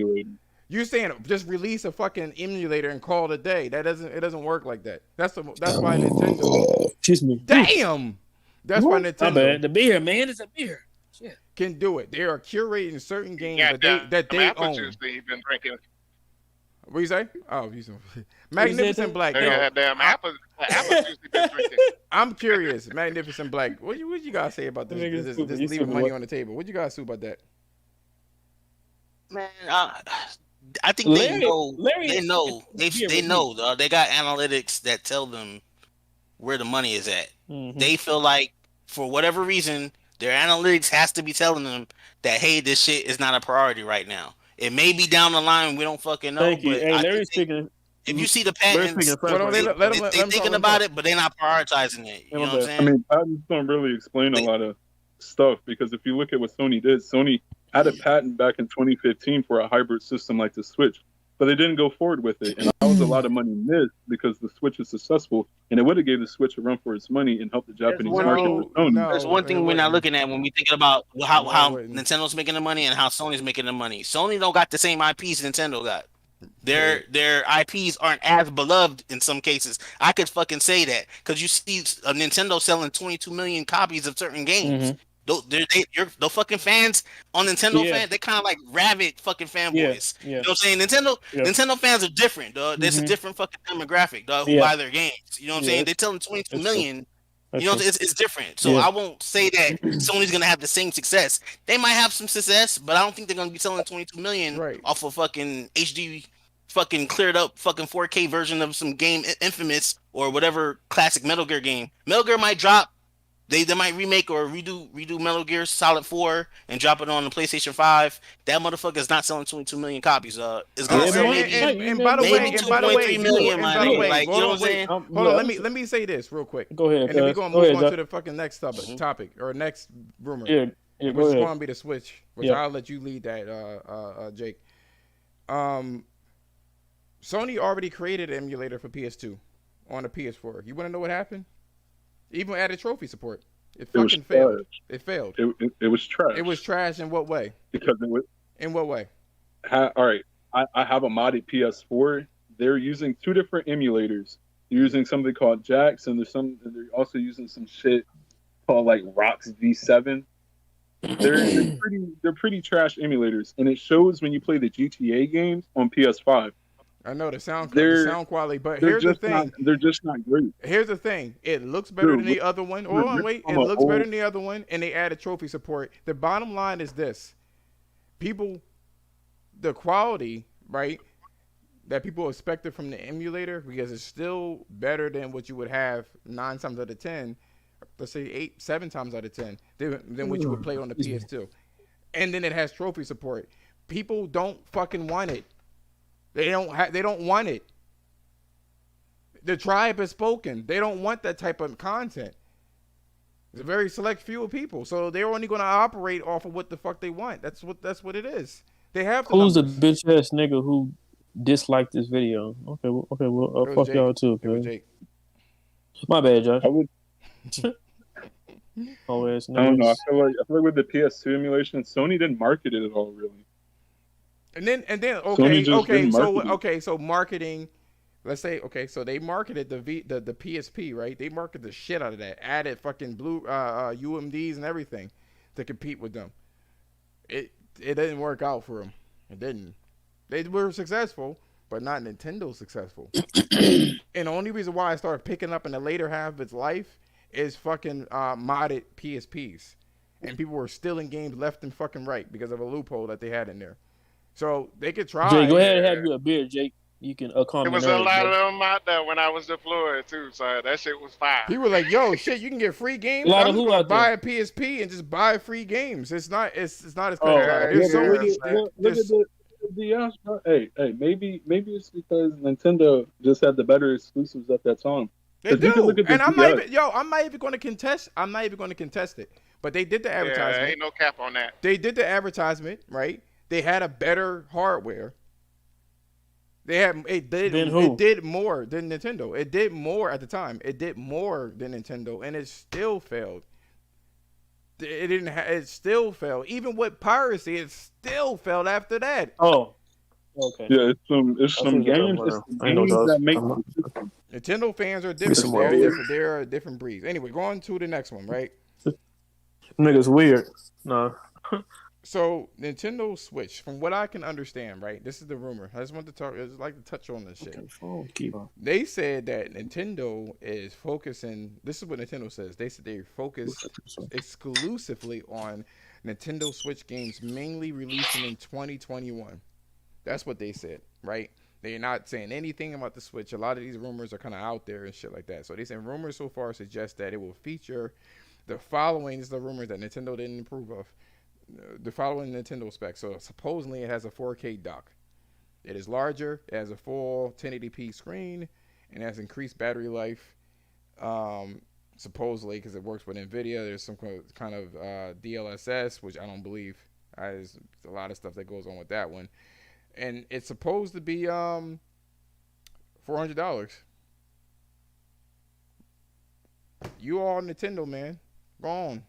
You're saying just release a fucking emulator and call it a day. It doesn't work like that. That's why Nintendo. Excuse me. Damn. That's why Nintendo. My bad. The beer, man, it's a beer. Shit. Can do it. They are curating certain games that they own. Juice that you've been drinking. What you say? Oh, Magnificent Black. Damn apple juice you've been drinking. I'm curious. Magnificent Black. What you guys say about this leaving money on the table? What you guys say about that? Man, I think they know. They know. They got analytics that tell them where the money is at. Mm-hmm. They feel like for whatever reason, their analytics has to be telling them that, hey, this shit is not a priority right now. It may be down the line. We don't fucking know. Thank you. But hey, Larry's speaking. If you see the patents, they're thinking about it, but they're not prioritizing it. You know what I'm saying? I mean, patents don't really explain a lot of stuff because if you look at what Sony did, Sony had a patent back in 2015 for a hybrid system like the Switch, but they didn't go forward with it. And that was a lot of money missed because the Switch is successful, and it would have gave the Switch a run for its money and helped the Japanese market with Sony. There's one thing we're not looking at when we thinking about how Nintendo's making the money and how Sony's making the money. Sony don't got the same IPs Nintendo got. Their IPs aren't as beloved in some cases. I could fucking say that because you see a Nintendo selling 22 million copies of certain games. Mm-hmm. The fucking fans on Nintendo fans, they're kind of like rabid fucking fanboys. You know what I'm saying? Nintendo fans are different, dog. There's a different fucking demographic, dog, who buy their games. You know what I'm saying? They're telling 22 million. You know, it's different. So I won't say that Sony's gonna have the same success. They might have some success, but I don't think they're gonna be selling 22 million off of fucking HD, fucking cleared up fucking 4K version of some game Infamous or whatever classic Metal Gear game. Metal Gear might drop They might remake or redo Metal Gear Solid 4 and drop it on the PlayStation 5. That motherfucker is not selling 22 million copies. It's gonna Yeah, sell man. maybe And by the way, maybe 2.3 million, my nigga. Like, you know what I'm saying? Hold on, let me say this real quick. Go ahead, and then we're gonna move on to the fucking next topic or next rumor. Yeah, which is gonna be the Switch. Which I'll let you lead that, Jake. Sony already created an emulator for PS2 on the PS4. You want to know what happened? Even added trophy support. It fucking failed. It failed. It was trash. It was trash in what way? Because it was. In what way? All right. I have a modded PS4. They're using two different emulators. They're using something called Jax, and they're also using some shit called like Rox V7. They're pretty trash emulators, and it shows when you play the GTA games on PS5. I know the sound quality, but they're here's the thing. They're just not great. Here's the thing. It looks better than the other one. Hold on, wait. It looks better than the other one, and they added trophy support. The bottom line is this. The quality, right, that people expected from the emulator, because it's still better than what you would have 9 times out of 10, let's say 7 times out of 10, than what you would play on the PS2. And then it has trophy support. People don't fucking want it. They don't want it. The tribe has spoken. They don't want that type of content. It's a very select few of people, so they're only going to operate off of what the fuck they want. That's what it is. They have. Who's the bitch ass nigga who disliked this video? Okay, well, fuck Jake. y'all too. It was Jake. My bad, Josh. I would. Always. I don't know. I feel like with the PS2 emulation, Sony didn't market it at all, really. And then so marketing. Let's say so they marketed the PSP, right? They marketed the shit out of that. Added fucking blue UMDs and everything to compete with them. It didn't work out for them. It didn't. They were successful, but not Nintendo successful. And the only reason why I started picking up in the later half of its life is fucking modded PSPs, and people were stealing games left and fucking right because of a loophole that they had in there. So they could try. Jake, go ahead and have you a beer, Jake. You can calm. There was a lot of them out there when I was deployed too, so that shit was fire. People were like, "Yo, shit, you can get free games." A lot of who out there? Buy a PSP and just buy free games. It's not as crazy. Look at the maybe it's because Nintendo just had the better exclusives at that time. They do, and I'm not even going to contest. I'm not even going to contest it. But they did the advertisement. Yeah, ain't no cap on that. They did the advertisement, right? They had a better hardware. It did more than Nintendo. It did more at the time. It did more than Nintendo, and it still failed. It still failed. Even with piracy, it still failed after that. Oh, okay. Yeah, it's some games that make Nintendo fans are different. They're a different breed. Anyway, going to the next one, right? Niggas weird. No. So Nintendo Switch, from what I can understand, right? This is the rumor. I just like to touch on this shit. They said that Nintendo is focusing. This is what Nintendo says. They said they focus exclusively on Nintendo Switch games, mainly releasing in 2021. That's what they said, right? They're not saying anything about the Switch. A lot of these rumors are kind of out there and shit like that. So they say rumors so far suggest that it will feature the following. Is the rumors that Nintendo didn't approve of. The following Nintendo specs. So supposedly it has a 4K dock. It is larger. It has a full 1080p screen, and it has increased battery life. Supposedly, because it works with NVIDIA. There's some kind of DLSS, which I don't believe. There's a lot of stuff that goes on with that one, and it's supposed to be $400. You all Nintendo, man. Go on.